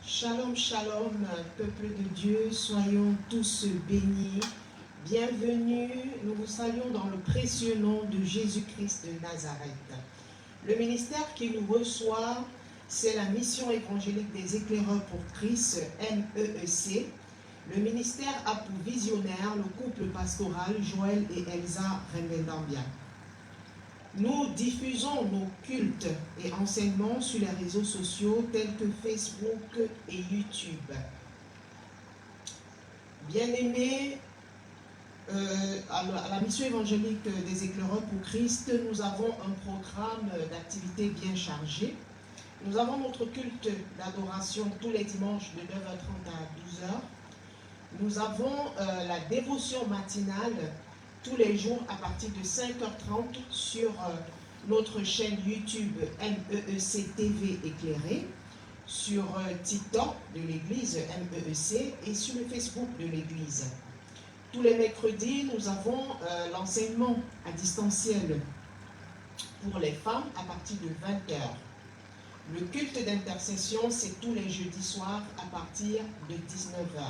Shalom, shalom, peuple de Dieu, soyons tous bénis. Bienvenue, nous vous saluons dans le précieux nom de Jésus-Christ de Nazareth. Le ministère qui nous reçoit, c'est la mission évangélique des éclaireurs pour Christ, MEEC. Le ministère a pour visionnaire le couple pastoral Joël et Elsa Rembendambia. Nous diffusons nos cultes et enseignements sur les réseaux sociaux tels que Facebook et YouTube. Bien-aimés, à la mission évangélique des éclaireurs pour Christ, nous avons un programme d'activités bien chargé. Nous avons notre culte d'adoration tous les dimanches de 9h30 à 12h. Nous avons la dévotion matinale tous les jours à partir de 5h30 sur notre chaîne YouTube MEEC TV éclairée, sur TikTok de l'église MEEC et sur le Facebook de l'église. Tous les mercredis, nous avons l'enseignement à distanciel pour les femmes à partir de 20h. Le culte d'intercession, c'est tous les jeudis soirs à partir de 19h.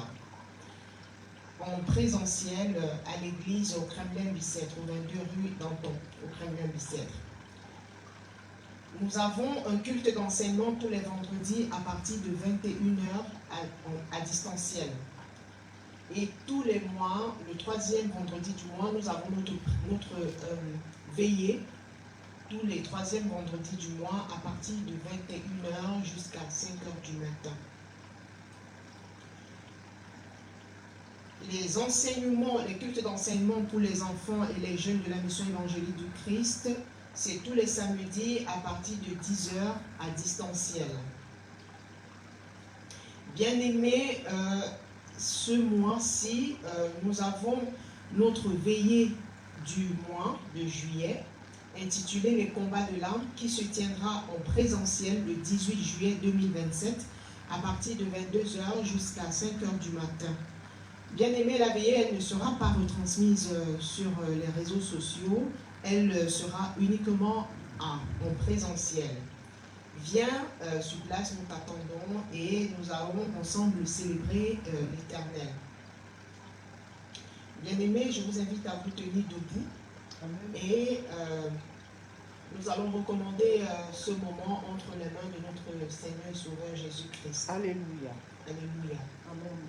En présentiel à l'église au Kremlin-Bicêtre, au 22 rue Danton, au Kremlin-Bicêtre. Nous avons un culte d'enseignement tous les vendredis à partir de 21h à distanciel. Et tous les mois, le troisième vendredi du mois, nous avons notre veillée, tous les troisièmes vendredis du mois, à partir de 21h jusqu'à 5h du matin. Les enseignements, les cultes d'enseignement pour les enfants et les jeunes de la mission évangélique du Christ, c'est tous les samedis à partir de 10h à distanciel. Bien-aimés, ce mois-ci, nous avons notre veillée du mois de juillet, intitulée Les combats de l'âme, qui se tiendra en présentiel le 18 juillet 2027, à partir de 22h jusqu'à 5h du matin. Bien aimé, la veillée, elle ne sera pas retransmise sur les réseaux sociaux, elle sera uniquement en présentiel. Viens sur place, nous t'attendons et nous allons ensemble célébrer l'Éternel. Bien aimé, je vous invite à vous tenir debout et nous allons recommander ce moment entre les mains de notre Seigneur et Sauveur Jésus-Christ. Alléluia. Alléluia. Amen.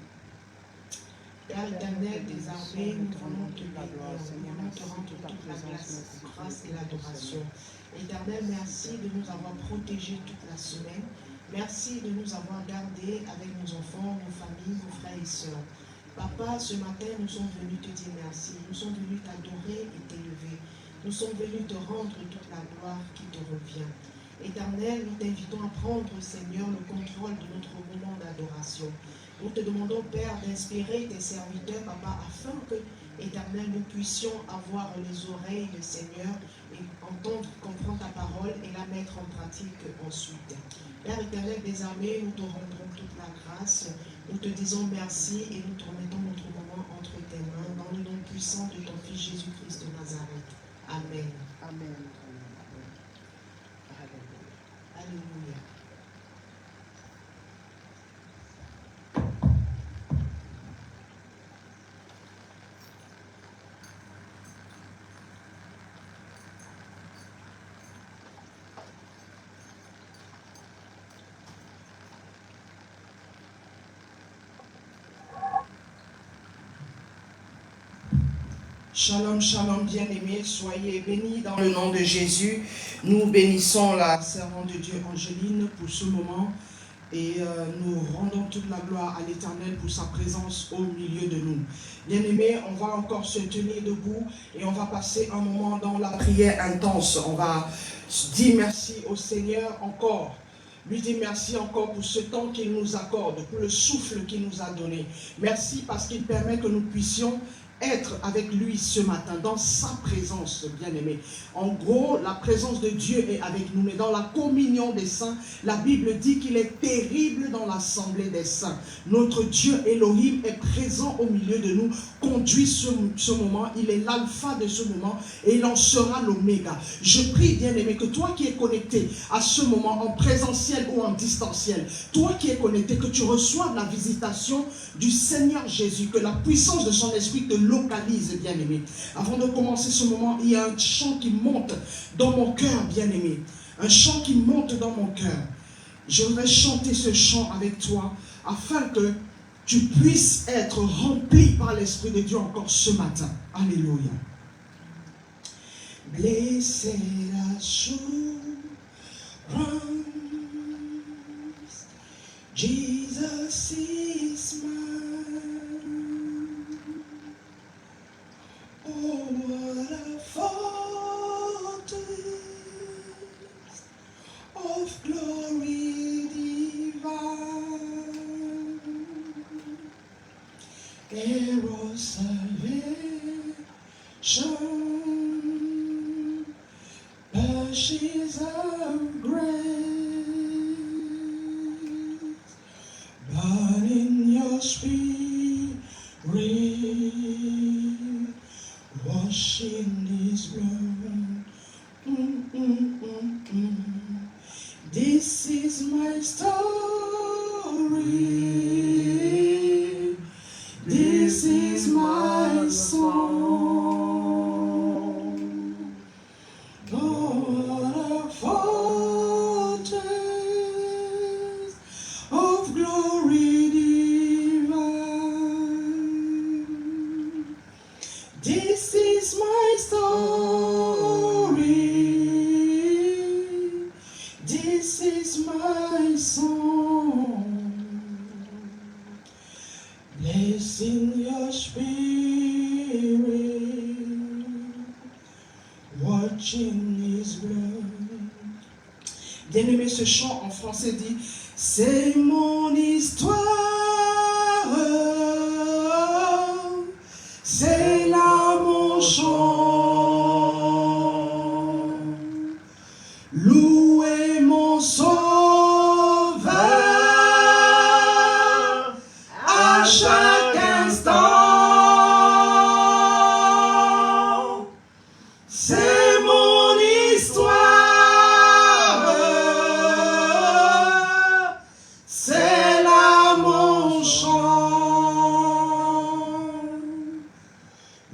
Père éternel des armées, nous rendons toute la gloire, Seigneur, nous te rendons toute la grâce et l'adoration. Éternel, merci de nous avoir protégés toute la semaine. Merci de nous avoir gardés avec nos enfants, nos familles, nos frères et sœurs. Papa, ce matin, nous sommes venus te dire merci. Nous sommes venus t'adorer et t'élever. Nous sommes venus te rendre toute la gloire qui te revient. Éternel, nous t'invitons à prendre, Seigneur, le contrôle de notre moment d'adoration. Nous te demandons, Père, d'inspirer tes serviteurs, Papa, afin que, Éternel, nous puissions avoir les oreilles, le Seigneur, et entendre, comprendre ta parole et la mettre en pratique ensuite. Père éternel des armées, nous te rendrons toute la grâce. Nous te disons merci et nous te remettons notre moment entre tes mains, dans le nom puissant de ton Fils Jésus-Christ de Nazareth. Amen. Amen. Alléluia. Shalom, shalom, bien-aimés, soyez bénis dans le nom de Jésus. Nous bénissons la servante de Dieu Angéline pour ce moment et nous rendons toute la gloire à l'Éternel pour sa présence au milieu de nous. Bien-aimés, on va encore se tenir debout et on va passer un moment dans la prière intense. On va dire merci au Seigneur encore. Lui dire merci encore pour ce temps qu'il nous accorde, pour le souffle qu'il nous a donné. Merci parce qu'il permet que nous puissions être avec lui ce matin, dans sa présence, bien-aimé. En gros, la présence de Dieu est avec nous, mais dans la communion des saints, la Bible dit qu'il est terrible dans l'assemblée des saints. Notre Dieu Elohim est présent au milieu de nous, conduit ce moment, il est l'alpha de ce moment et il en sera l'oméga. Je prie, bien-aimé, que toi qui es connecté à ce moment, en présentiel ou en distanciel, toi qui es connecté, que tu reçoives la visitation du Seigneur Jésus, que la puissance de son esprit te localise, bien-aimé. Avant de commencer ce moment, il y a un chant qui monte dans mon cœur, bien-aimé. Un chant qui monte dans mon cœur. Je voudrais chanter ce chant avec toi afin que tu puisses être rempli par l'Esprit de Dieu encore ce matin. Alléluia. Blessed assurance, Jesus is mine. Oh, what a foretaste of glory divine, heir of salvation, purchase of grace, but in your spirit, washed in His blood. This is my story. This is my song. What a foretaste of glory divine. This is my story. This is my song. Blessed in your spirit, watching His blood. Bien-aimé, ce chant en français dit: c'est mon histoire, c'est là mon chant. Louez mon Sauveur à chaque instant. C'est mon histoire, c'est là mon chant.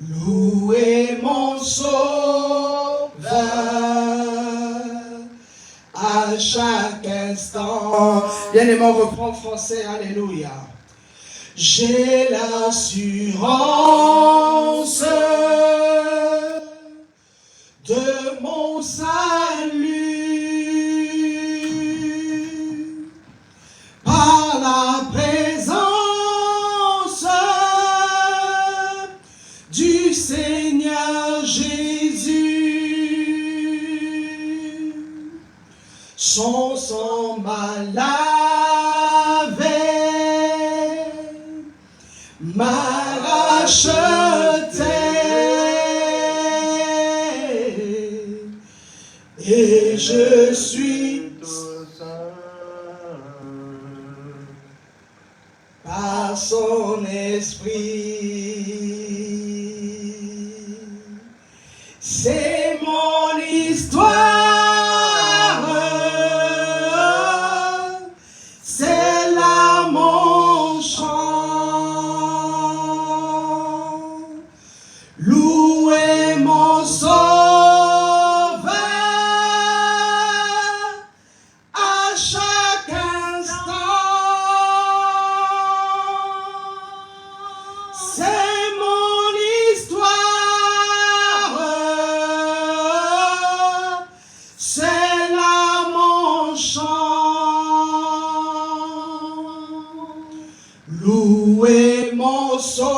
Louez mon Sauveur à chaque instant. Bien-aimé, on reprend le français, alléluia. J'ai l'assurance de mon salut par la présence du Seigneur Jésus. Son sang m'a lavé, m'a racheté, et je suis par son esprit. C'est mon histoire, c'est là mon chant. Louez mon Sauveur à chaque instant. C'est mon histoire, c'est là mon chant. Louez mon Sauveur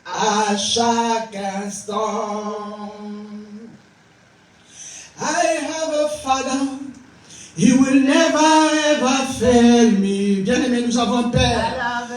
à chaque instant. I have a Father, He will never ever fail me. Bien-aimé, nous avons un Père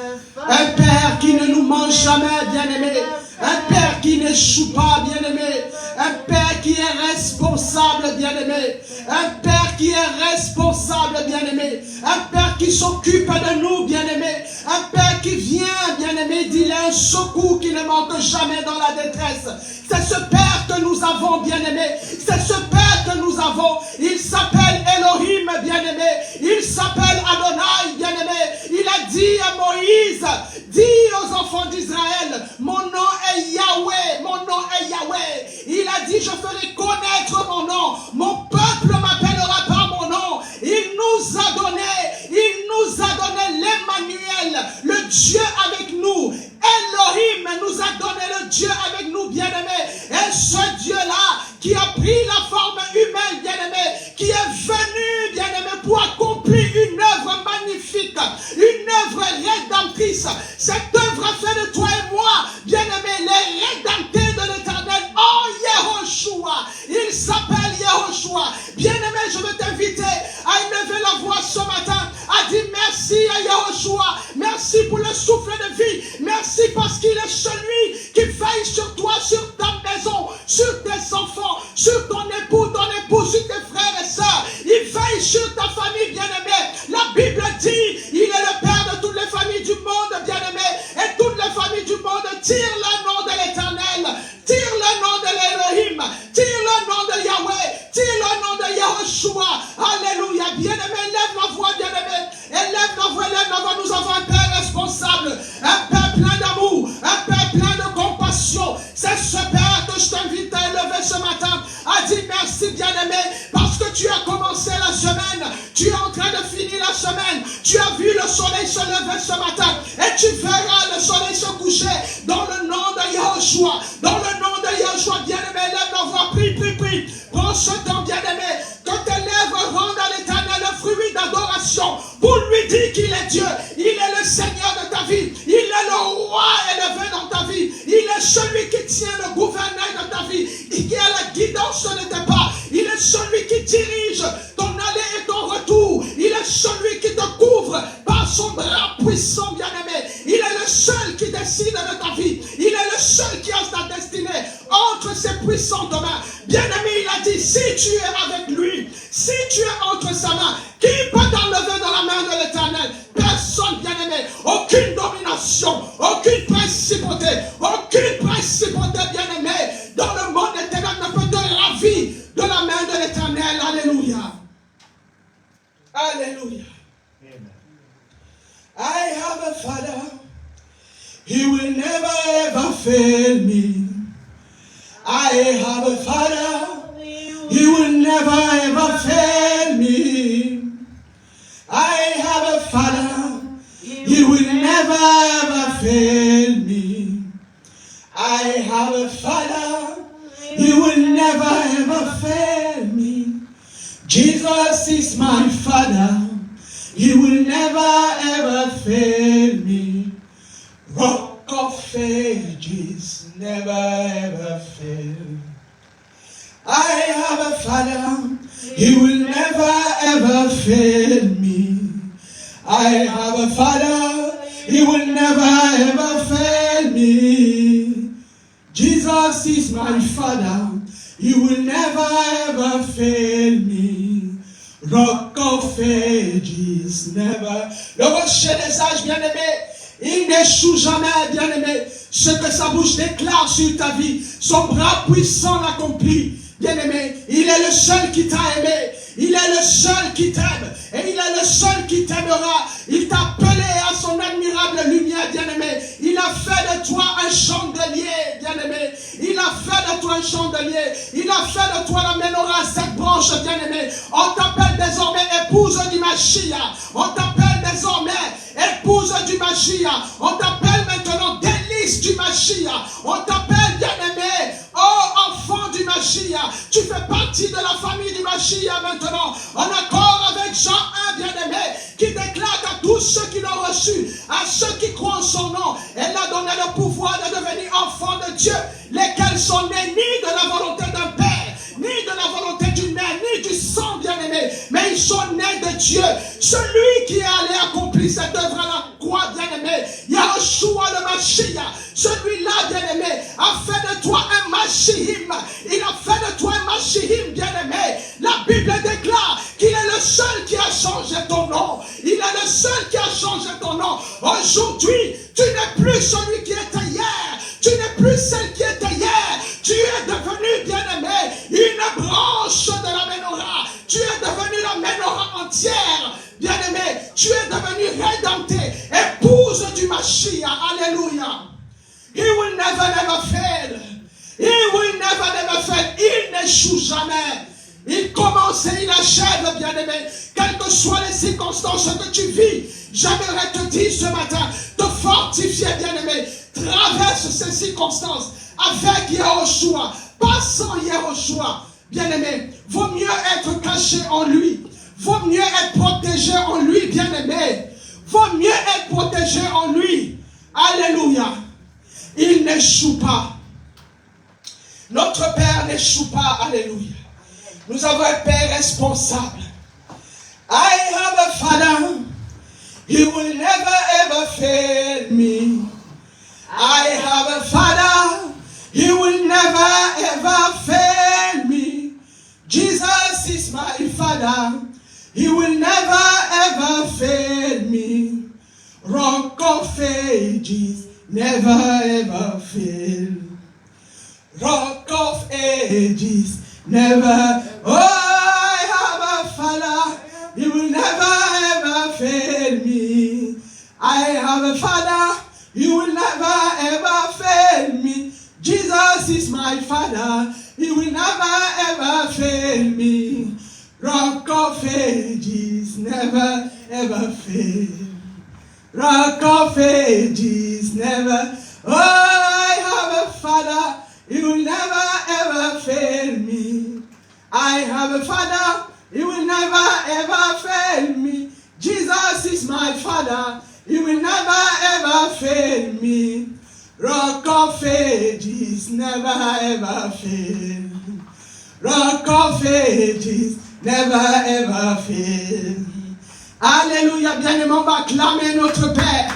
n'échoue pas, bien-aimé. Un Père qui est responsable, bien-aimé. Un Père qui est responsable, bien-aimé. Un Père qui s'occupe de nous, bien-aimé. Un Père qui vient, bien-aimé, il est un secours qui ne manque jamais dans la détresse. C'est ce Père que nous avons, bien-aimé. C'est ce Père que nous avons. Il s'appelle Elohim, bien-aimé. Il s'appelle Adonai, bien-aimé. Il a dit à Moïse, dis aux enfants d'Israël, mon nom est Yahweh, mon nom est Yahweh. Il a dit, je ferai connaître mon nom. Mon peuple m'appellera par mon nom. Il nous a donné l'Emmanuel, le Dieu avec nous. Elohim nous a donné le Dieu avec nous, bien-aimés. Et ce Dieu-là, qui a pris la forme humaine, bien-aimé, qui est venu, bien-aimé, pour accomplir une œuvre magnifique, une œuvre rédemptrice. Cette œuvre a fait de toi et moi, bien-aimé, les rédemptés de l'Éternel. Oh, Yehoshua, il s'appelle Yehoshua. Bien-aimé, je veux t'inviter à élever la voix ce matin, à dire merci à Yehoshua, merci pour le souffle de vie, merci parce qu'il est celui qui veille sur toi, sur ta maison, sur tes enfants, sur ton époux, sur tes frères et sœurs. Il veille sur ta famille, bien-aimée. La Bible dit, il est le Père de toutes les familles du monde, bien-aimé, et toutes les familles du monde tirent le nom de l'Éternel, tirent le nom de l'Elohim, tirent le nom de Yahweh, tirent le nom de Yehoshua. Alléluia. Bien-aimé, lève la voix, bien-aimé. Élève la voix, nous avons un Père responsable, un Père plein d'amour, un Père plein de compassion. C'est ce Père que je t'invite à élever ce matin, à dire merci, bien-aimé, parce que tu as commencé la semaine, tu es en train de finir la semaine, tu as vu le soleil se lever ce matin, et tu verras le soleil se coucher dans le nom de Yehoshua, dans le nom de Yehoshua. Bien-aimé, lève la voix, prie, prie, prie. Prends ce temps, bien-aimé, que tes lèvres rendent à l'Éternel le fruit d'adoration, pour lui dire qu'il est Dieu, il est le Seigneur de ta vie, il est le roi élevé dans ta vie, il est celui qui tient le gouvernail de ta vie, qui a la guidance de tes pas, il est celui qui dirige ton aller et ton retour, il est celui qui te couvre par son bras puissant, bien-aimé, il est le seul qui décide de ta vie, il est le seul qui a ta destinée entre ses puissantes mains. Bien-aimé, il a dit, si tu es avec lui, si tu es entre sa main, qui peut t'enlever dans la main de l'Éternel? Personne, bien-aimé, aucune domination, aucune principauté, bien-aimé, dans le monde éternel ne peut te ravir de la main de l'Éternel. Alléluia. Alléluia. I have a Father, He will never ever fail me. I have a Father, He will never ever fail me. I have a Father, He will never ever fail me. I have a Father, He will never ever fail me. Jesus is my Father, He will never ever fail me. Rock of Ages, never ever fail. I have a Father, He will never ever fail me. I have a Father, He will never ever fail me. Jesus is my Father, He will never ever fail me. Rock of Ages, never. Le rocher des âges, bien-aimé, il n'échoue jamais, bien-aimé. Ce que sa bouche déclare sur ta vie, son bras puissant l'accomplit. Bien-aimé, il est le seul qui t'a aimé. Il est le seul qui t'aime. Et il est le seul qui t'aimera. Il t'a appelé à son admirable lumière, bien-aimé. Il a fait de toi un chandelier, bien-aimé. Il a fait de toi un chandelier. Il a fait de toi la menorah à 7 branches, bien-aimé. On t'appelle désormais épouse du Mashiach. On t'appelle désormais épouse du Mashiach. On t'appelle maintenant délice du Mashiach. On t'appelle, bien-aimé, oh enfant du Mashiach. Tu fais partie de la famille du Mashiach maintenant. En accord avec Jean 1, bien-aimé, qui déclare à tous ceux qui l'ont reçu, à ceux qui croient en son nom, elle a donné le pouvoir de devenir enfants de Dieu, lesquels sont nés ni de la volonté d'un père, ni de la volonté d'une mère, ni du sang, bien-aimé, mais ils sont nés de Dieu. Celui qui est allé accomplir cette œuvre à la croix, bien-aimé, Yahushua le Mashiach, celui-là, bien-aimé, a fait de toi nom. Il est le seul qui a changé ton nom. Aujourd'hui, tu n'es plus celui qui était hier. Tu n'es plus celle qui était hier. Tu es devenu, bien-aimé, une branche de la menorah. Tu es devenu la menorah entière. Bien-aimé, tu es devenu rédempté, épouse du Mashiach. Alléluia. He will never fail. He will never fail. Il n'échoue jamais. Il commence et il achève, bien-aimé. Quelles que soient les circonstances que tu vis, j'aimerais te dire ce matin, te fortifier, bien-aimé. Traverse ces circonstances avec Yehoshua, pas sans Yehoshua. Bien-aimé, vaut mieux être caché en lui. Vaut mieux être protégé en lui, bien-aimé. Vaut mieux être protégé en lui. Alléluia. Il n'échoue pas. Notre Père n'échoue pas. Alléluia. Nous avons un Père responsable. I have a Father. He will never ever fail me. I have a Father. He will never ever fail me. Jesus is my Father. He will never ever fail me. Rock of Ages, never ever fail. Rock of Ages, never. Oh, I have a Father. He will never ever fail me. I have a Father. He will never ever fail me. Jesus is my Father. He will never ever fail me. Rock of Ages, never ever fail. Rock of Ages, never. Oh, I have a Father. He will never ever fail me. I have a Father. He will never ever fail me. Jesus is my Father. He will never ever fail me. Rock of Ages, never ever fail. Rock of Ages, never ever fail. Alléluia, bien-aimé, on va acclamer notre Père.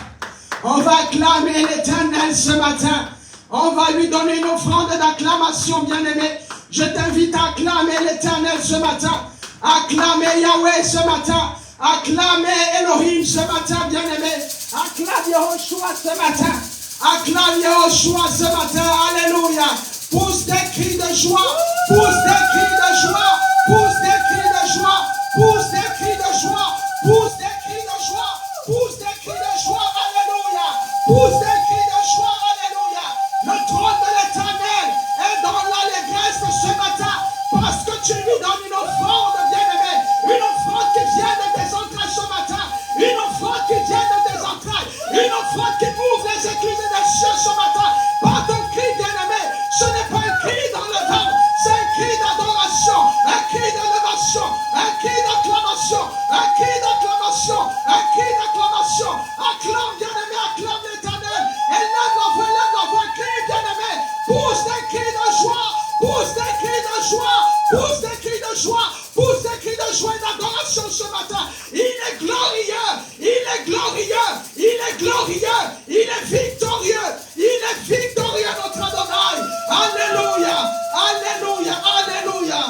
On va acclamer l'Éternel ce matin. On va lui donner une offrande d'acclamation, bien-aimé. Je t'invite à acclamer l'Éternel ce matin. Acclamer Yahweh ce matin. Acclamer Elohim ce matin, bien-aimé. Acclame Yehoshua ce matin. Acclame Yehoshua ce matin. Alléluia. Pousse des cris de joie. Pousse des cris de joie. Pousse des cris de joie. Pousse des cris de joie. Pousse des cris de joie. Pousse des cris de joie. Alléluia. Pousse des cris de joie. Alléluia. Le trône de l'Éternel est dans l'allégresse ce matin. Parce que tu lui donnes une offrande, bien-aimé. Une offrande qui vient de tes entrailles ce matin. Une offrande qui vient de tes entrailles. Une offrande qui ouvre les écluses des cieux ce matin. Par ton cri, bien-aimé. Ce n'est pas un cri dans le vent. C'est un cri d'adoration. Un cri d'élévation. Un cri d'acclamation. Un cri d'acclamation. Un cri d'acclamation. Acclame, bien-aimé. Acclame l'Éternel. Élève la voix, crie, bien-aimé. Pousse des cris de joie. Pousse des cris de joie. Pousse des cris de joie. Pousse des cris de joie et d'adoration ce matin. Il est glorieux. Il est glorieux. Il est glorieux. Il est victorieux. Il est victorieux, notre Adonai. Alléluia. Alléluia. Alléluia.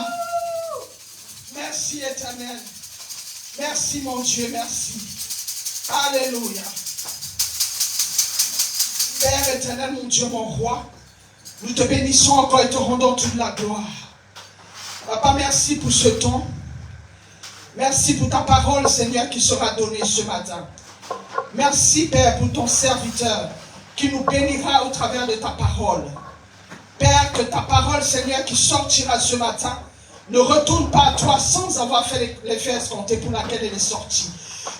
Merci, Éternel. Merci, mon Dieu. Merci. Alléluia. Père éternel, mon Dieu, mon roi, nous te bénissons encore et te rendons toute la gloire. Papa, merci pour ce temps. Merci pour ta parole, Seigneur, qui sera donnée ce matin. Merci, Père, pour ton serviteur qui nous bénira au travers de ta parole. Père, que ta parole, Seigneur, qui sortira ce matin, ne retourne pas à toi sans avoir fait l'effet escompté pour laquelle elle est sortie.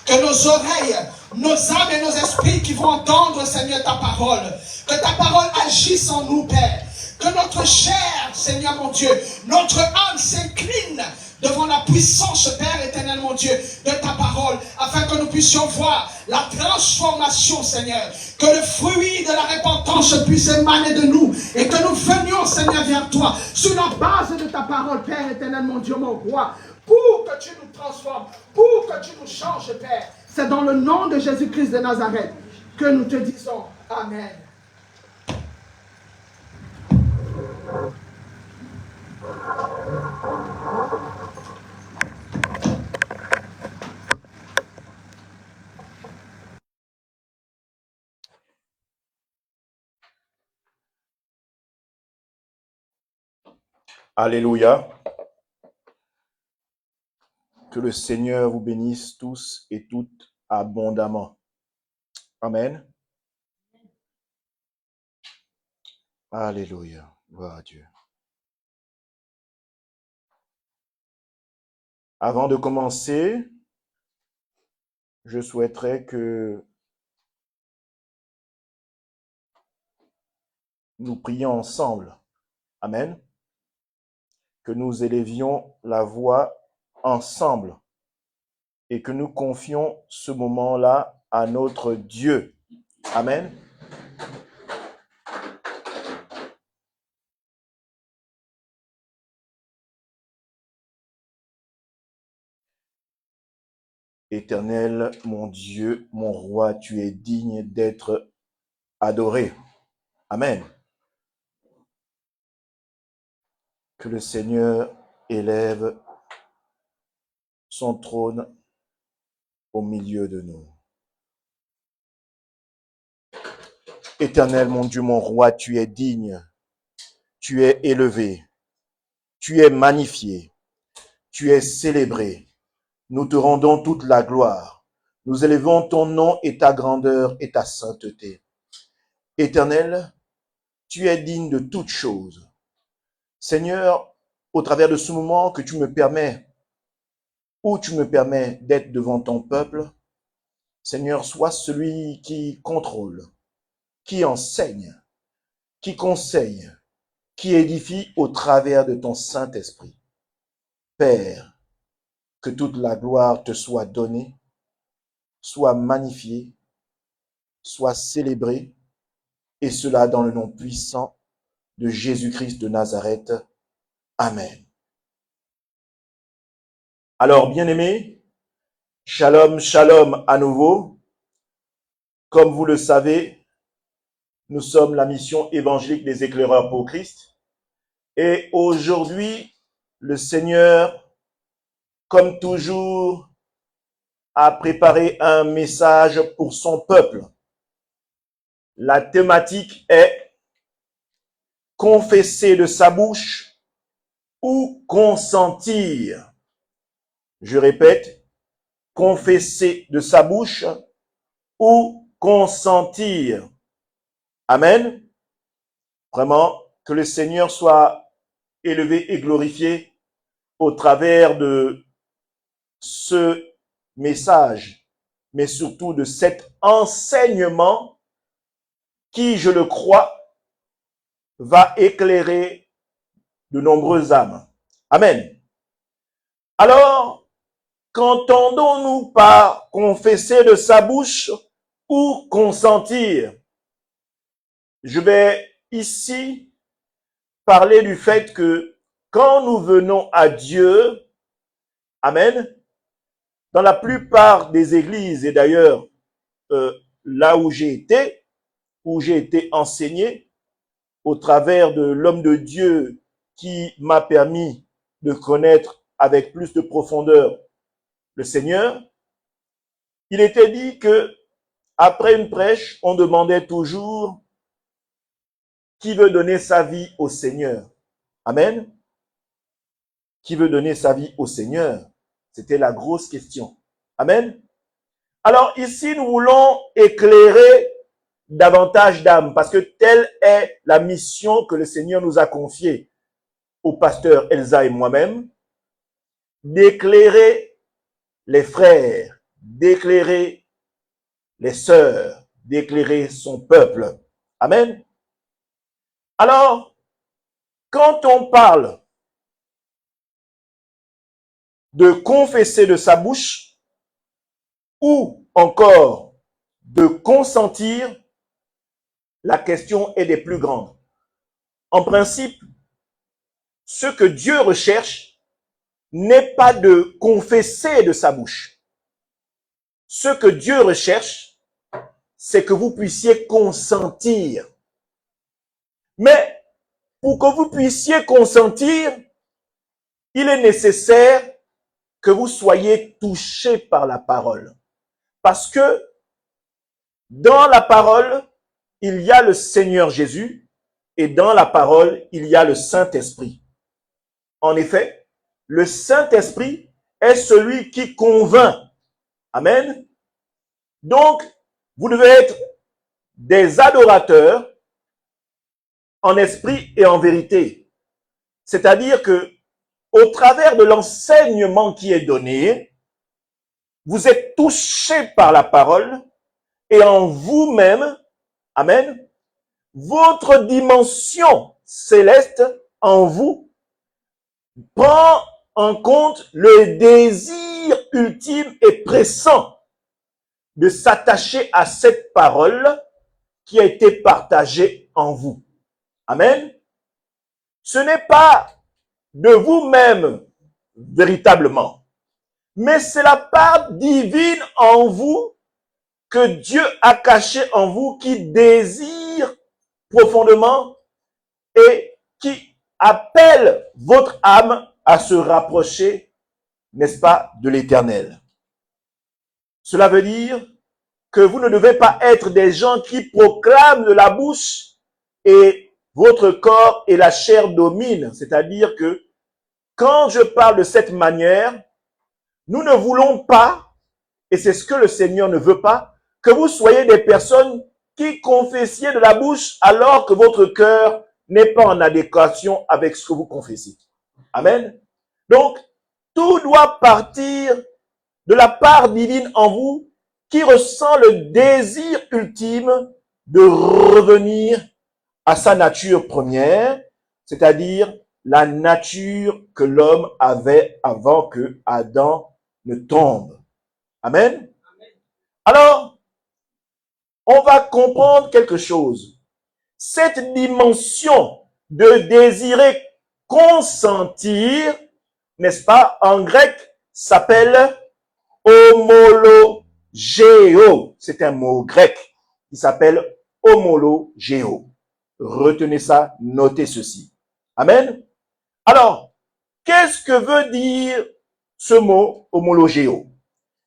Que nos oreilles, nos âmes et nos esprits qui vont entendre, Seigneur, ta parole, que ta parole agisse en nous, Père. Que notre chair, Seigneur mon Dieu, notre âme s'incline devant la puissance, Père éternel mon Dieu, de ta parole, afin que nous puissions voir la transformation, Seigneur. Que le fruit de la repentance puisse émaner de nous et que nous venions, Seigneur, vers toi, sur la base de ta parole, Père éternel mon Dieu, mon roi, pour que tu nous transformes, pour que tu nous changes, Père. C'est dans le nom de Jésus-Christ de Nazareth que nous te disons Amen. Alléluia. Que le Seigneur vous bénisse tous et toutes abondamment. Amen. Alléluia. Gloire à Dieu. Avant de commencer, je souhaiterais que nous prions ensemble. Amen. Que nous élevions la voix ensemble et que nous confions ce moment-là à notre Dieu. Amen. Éternel, mon Dieu, mon roi, tu es digne d'être adoré. Amen. Que le Seigneur élève son trône au milieu de nous. Éternel, mon Dieu, mon roi, tu es digne, tu es élevé, tu es magnifié, tu es célébré. Nous te rendons toute la gloire. Nous élevons ton nom et ta grandeur et ta sainteté. Éternel, tu es digne de toutes choses. Seigneur, au travers de ce moment que tu me permets, où tu me permets d'être devant ton peuple, Seigneur, sois celui qui contrôle, qui enseigne, qui conseille, qui édifie au travers de ton Saint-Esprit. Père, que toute la gloire te soit donnée, soit magnifiée, soit célébrée, et cela dans le nom puissant de Jésus-Christ de Nazareth. Amen. Alors, bien-aimés, shalom, shalom à nouveau. Comme vous le savez, nous sommes la mission évangélique des éclaireurs pour Christ. Et aujourd'hui, le Seigneur, comme toujours, a préparé un message pour son peuple. La thématique est confesser de sa bouche ou consentir. Je répète, confesser de sa bouche ou consentir. Amen. Vraiment, que le Seigneur soit élevé et glorifié au travers de ce message, mais surtout de cet enseignement qui, je le crois, va éclairer de nombreuses âmes. Amen. Alors, qu'entendons-nous par confesser de sa bouche ou consentir? Je vais ici parler du fait que quand nous venons à Dieu, amen, dans la plupart des églises, et d'ailleurs là où j'ai été enseigné, au travers de l'homme de Dieu qui m'a permis de connaître avec plus de profondeur le Seigneur, il était dit que après une prêche, on demandait toujours qui veut donner sa vie au Seigneur. Amen. Qui veut donner sa vie au Seigneur? C'était la grosse question. Amen. Alors ici, nous voulons éclairer davantage d'âmes parce que telle est la mission que le Seigneur nous a confiée au pasteur Elsa et moi-même, d'éclairer les frères, d'éclairer les sœurs, d'éclairer son peuple. Amen. Alors, quand on parle de confesser de sa bouche ou encore de consentir, la question est des plus grandes. En principe, ce que Dieu recherche n'est pas de confesser de sa bouche. Ce que Dieu recherche, c'est que vous puissiez consentir. Mais pour que vous puissiez consentir, il est nécessaire que vous soyez touchés par la parole. Parce que dans la parole, il y a le Seigneur Jésus et dans la parole, il y a le Saint-Esprit. En effet, le Saint-Esprit est celui qui convainc. Amen. Donc, vous devez être des adorateurs en esprit et en vérité. C'est-à-dire que, au travers de l'enseignement qui est donné, vous êtes touchés par la parole et en vous-même, amen, votre dimension céleste en vous prend en compte le désir ultime et pressant de s'attacher à cette parole qui a été partagée en vous. Amen. Ce n'est pas de vous-même véritablement, mais c'est la part divine en vous que Dieu a cachée en vous qui désire profondément et qui appelle votre âme à se rapprocher, n'est-ce pas, de l'Éternel. Cela veut dire que vous ne devez pas être des gens qui proclament de la bouche et votre corps et la chair dominent. C'est-à-dire que quand je parle de cette manière, nous ne voulons pas, et c'est ce que le Seigneur ne veut pas, que vous soyez des personnes qui confessiez de la bouche alors que votre cœur n'est pas en adéquation avec ce que vous confessez. Amen. Donc, tout doit partir de la part divine en vous qui ressent le désir ultime de revenir à sa nature première, c'est-à-dire la nature que l'homme avait avant que Adam ne tombe. Amen. Alors, on va comprendre quelque chose. Cette dimension de désirer consentir, n'est-ce pas, en grec, s'appelle homologéo. C'est un mot grec qui s'appelle homologéo. Retenez ça, notez ceci. Amen. Alors, qu'est-ce que veut dire ce mot homologéo?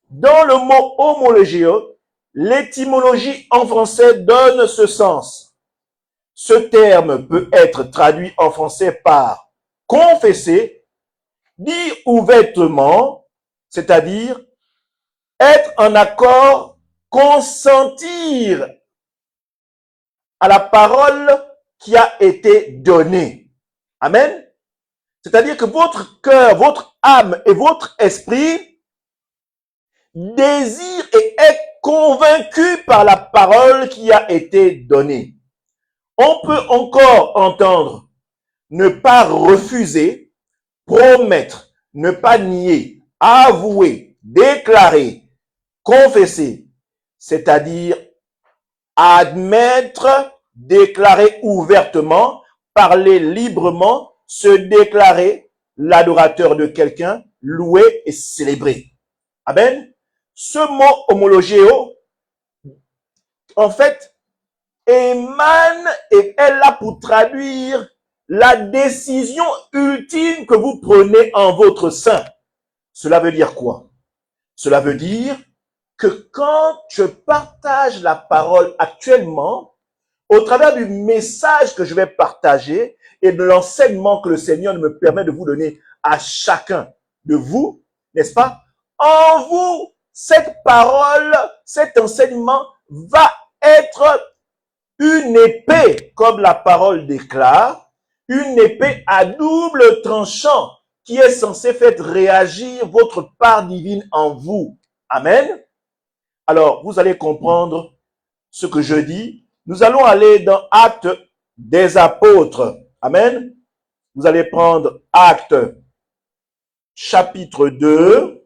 Dans le mot homologéo, l'étymologie en français donne ce sens. Ce terme peut être traduit en français par confesser, dire ouvertement, c'est-à-dire être en accord, consentir à la parole qui a été donnée. Amen. C'est-à-dire que votre cœur, votre âme et votre esprit désirent et est convaincu par la parole qui a été donnée. On peut encore entendre ne pas refuser, promettre, ne pas nier, avouer, déclarer, confesser, c'est-à-dire admettre, déclarer ouvertement, parler librement, se déclarer l'adorateur de quelqu'un, louer et célébrer. Amen. Ce mot homologéo, en fait, émane et est là pour traduire la décision ultime que vous prenez en votre sein. Cela veut dire quoi? Cela veut dire que quand je partage la parole actuellement, au travers du message que je vais partager et de l'enseignement que le Seigneur me permet de vous donner à chacun de vous, n'est-ce pas? En vous, cette parole, cet enseignement va être une épée, comme la parole déclare, une épée à double tranchant qui est censée faire réagir votre part divine en vous. Amen. Alors, vous allez comprendre ce que je dis. Nous allons aller dans Actes des Apôtres. Amen. Vous allez prendre Actes chapitre 2.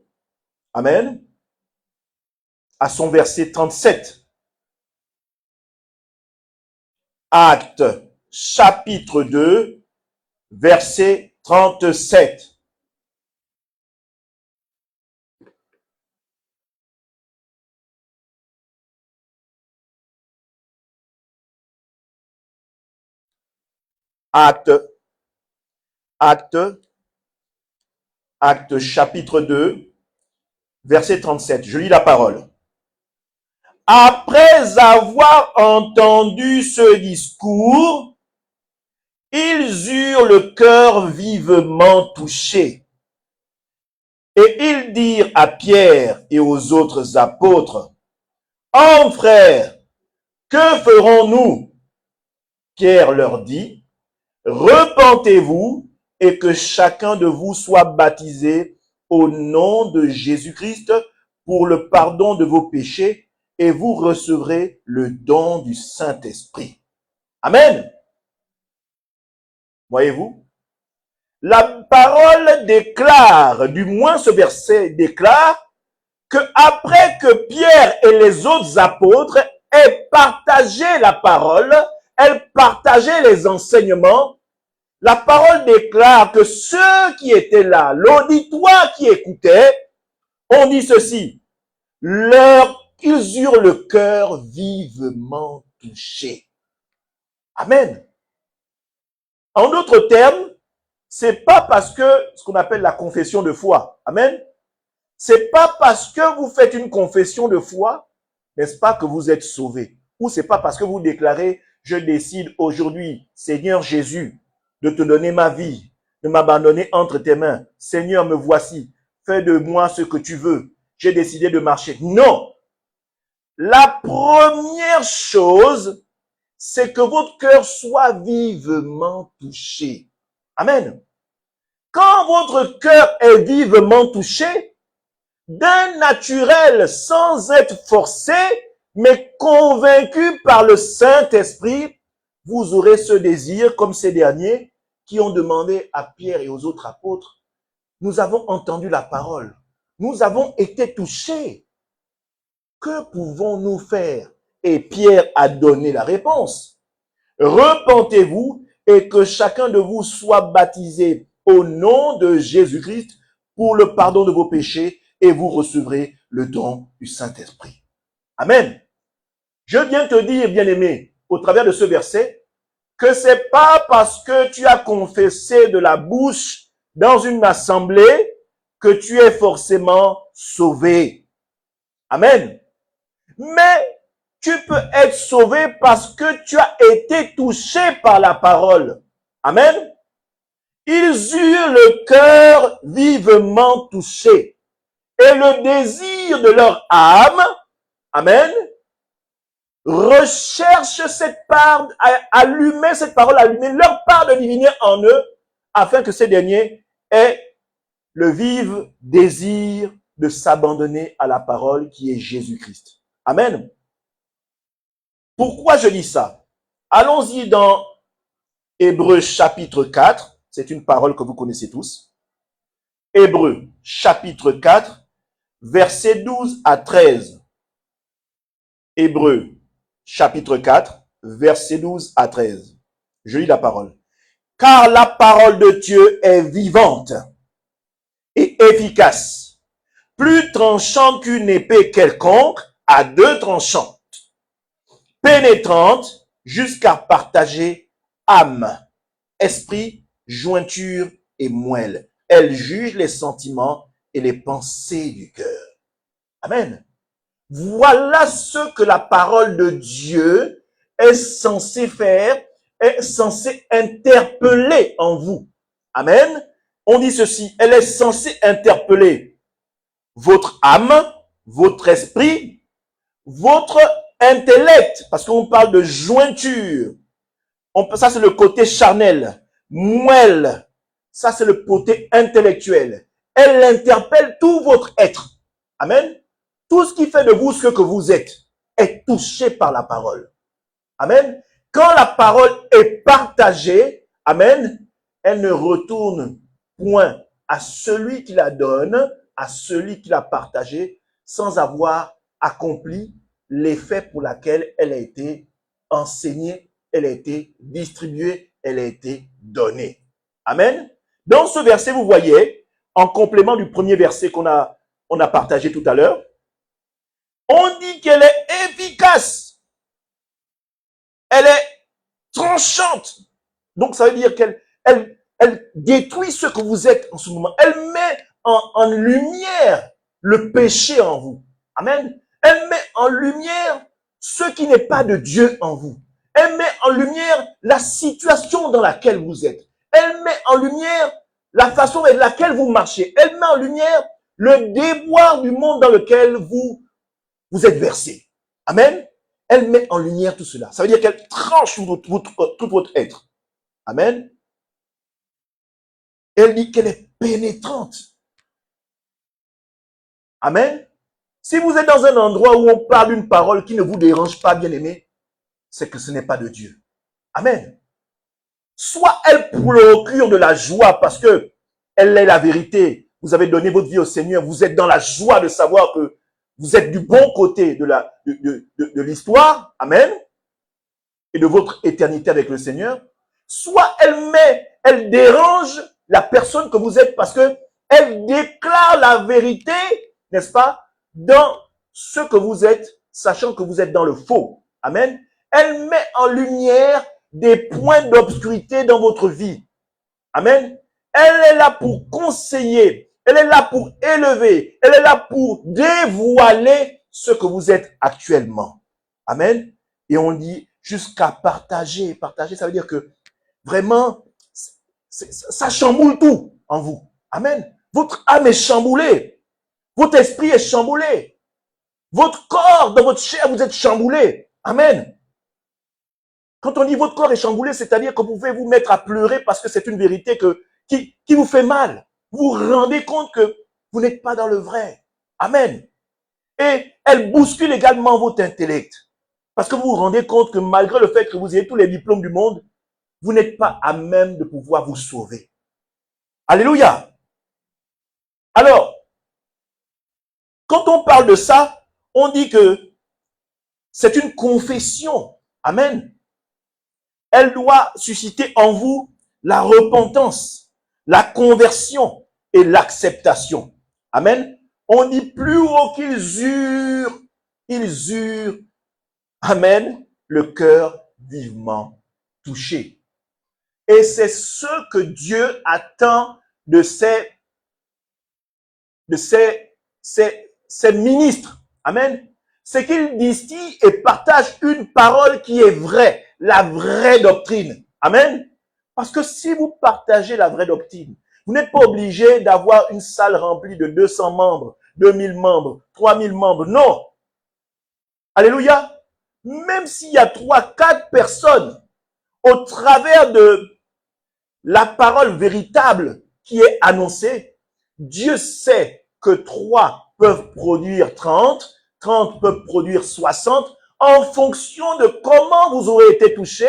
Amen. À son verset 37. Actes chapitre 2, verset 37. Actes chapitre 2, verset 37. Je lis la parole. Après avoir entendu ce discours, Ils eurent le cœur vivement touché. Et ils dirent à Pierre et aux autres apôtres, « Hommes frères, que ferons-nous » Pierre leur dit, « Repentez-vous et que chacun de vous soit baptisé au nom de Jésus-Christ pour le pardon de vos péchés et vous recevrez le don du Saint-Esprit. » Amen. Voyez-vous? La parole déclare, du moins ce verset déclare, que après que Pierre et les autres apôtres aient partagé la parole, aient partagé les enseignements, la parole déclare que ceux qui étaient là, l'auditoire qui écoutait, ont dit ceci, ils eurent le cœur vivement touché. Amen. En d'autres termes, c'est pas parce que ce qu'on appelle la confession de foi. Amen. C'est pas parce que vous faites une confession de foi, n'est-ce pas, que vous êtes sauvé. Ou c'est pas parce que vous déclarez, je décide aujourd'hui, Seigneur Jésus, de te donner ma vie, de m'abandonner entre tes mains. Seigneur, me voici. Fais de moi ce que tu veux. J'ai décidé de marcher. Non. La première chose, c'est que votre cœur soit vivement touché. Amen. Quand votre cœur est vivement touché, d'un naturel, sans être forcé, mais convaincu par le Saint-Esprit, vous aurez ce désir, comme ces derniers qui ont demandé à Pierre et aux autres apôtres, nous avons entendu la parole, nous avons été touchés. Que pouvons-nous faire? Et Pierre a donné la réponse. Repentez-vous et que chacun de vous soit baptisé au nom de Jésus-Christ pour le pardon de vos péchés et vous recevrez le don du Saint-Esprit. Amen. Je viens te dire, bien-aimé, au travers de ce verset, que c'est pas parce que tu as confessé de la bouche dans une assemblée que tu es forcément sauvé. Amen. Mais tu peux être sauvé parce que tu as été touché par la parole. Amen. Ils eurent le cœur vivement touché et le désir de leur âme, amen, recherche cette part, allumer cette parole, allumer leur part de divinité en eux, afin que ces derniers aient le vif désir de s'abandonner à la parole qui est Jésus-Christ. Amen. Pourquoi je dis ça? Allons-y dans Hébreux chapitre 4. C'est une parole que vous connaissez tous. Hébreux chapitre 4, versets 12 à 13. Hébreux chapitre 4, versets 12 à 13. Je lis la parole. Car la parole de Dieu est vivante et efficace, plus tranchante qu'une épée quelconque, à deux tranchants, pénétrante jusqu'à partager âme, esprit, jointure et moelle. Elle juge les sentiments et les pensées du cœur. Amen. Voilà ce que la parole de Dieu est censée faire, est censée interpeller en vous. Amen. On dit ceci, elle est censée interpeller votre âme, votre esprit, votre intellect, parce qu'on parle de jointure. Ça, c'est le côté charnel. Moelle, ça, c'est le côté intellectuel. Elle interpelle tout votre être. Amen. Tout ce qui fait de vous ce que vous êtes est touché par la parole. Amen. Quand la parole est partagée, amen, elle ne retourne point à celui qui la donne, à celui qui l'a partagée, sans avoir accompli l'effet pour lequel elle a été enseignée, elle a été distribuée, elle a été donnée. Amen. Dans ce verset, vous voyez, en complément du premier verset qu'on a partagé tout à l'heure, on dit qu'elle est efficace. Elle est tranchante. Donc, ça veut dire qu'elle détruit ce que vous êtes en ce moment. Elle met en lumière le péché en vous. Amen. Elle met en lumière ce qui n'est pas de Dieu en vous. Elle met en lumière la situation dans laquelle vous êtes. Elle met en lumière la façon avec laquelle vous marchez. Elle met en lumière le déboire du monde dans lequel vous êtes versé. Amen. Elle met en lumière tout cela. Ça veut dire qu'elle tranche tout votre être. Amen. Elle dit qu'elle est pénétrante. Amen. Si vous êtes dans un endroit où on parle d'une parole qui ne vous dérange pas, bien aimé, c'est que ce n'est pas de Dieu. Amen. Soit elle procure de la joie parce que elle est la vérité. Vous avez donné votre vie au Seigneur. Vous êtes dans la joie de savoir que vous êtes du bon côté de l'histoire. Amen. Et de votre éternité avec le Seigneur. Soit elle dérange la personne que vous êtes parce que elle déclare la vérité, n'est-ce pas, dans ce que vous êtes, sachant que vous êtes dans le faux. Amen. Elle met en lumière des points d'obscurité dans votre vie. Amen. Elle est là pour conseiller. Elle est là pour élever. Elle est là pour dévoiler ce que vous êtes actuellement. Amen. Et on dit jusqu'à partager. Partager, ça veut dire que vraiment, ça chamboule tout en vous. Amen. Votre âme est chamboulée. Votre esprit est chamboulé. Votre corps, dans votre chair, vous êtes chamboulé. Amen. Quand on dit votre corps est chamboulé, c'est-à-dire que vous pouvez vous mettre à pleurer parce que c'est une vérité qui vous fait mal. Vous vous rendez compte que vous n'êtes pas dans le vrai. Amen. Et elle bouscule également votre intellect. Parce que vous vous rendez compte que malgré le fait que vous ayez tous les diplômes du monde, vous n'êtes pas à même de pouvoir vous sauver. Alléluia. Alors, quand on parle de ça, on dit que c'est une confession. Amen. Elle doit susciter en vous la repentance, la conversion et l'acceptation. Amen. On dit plus haut qu'ils eurent, amen, le cœur vivement touché. Et c'est ce que Dieu attend de ses ministres. Amen. C'est qu'ils distillent et partagent une parole qui est vraie, la vraie doctrine. Amen. Parce que si vous partagez la vraie doctrine, vous n'êtes pas obligé d'avoir une salle remplie de 200 membres, 2000 membres, 3000 membres. Non. Alléluia. Même s'il y a 3, 4 personnes au travers de la parole véritable qui est annoncée, Dieu sait que 3 peuvent produire 30, 30 peuvent produire 60, en fonction de comment vous aurez été touché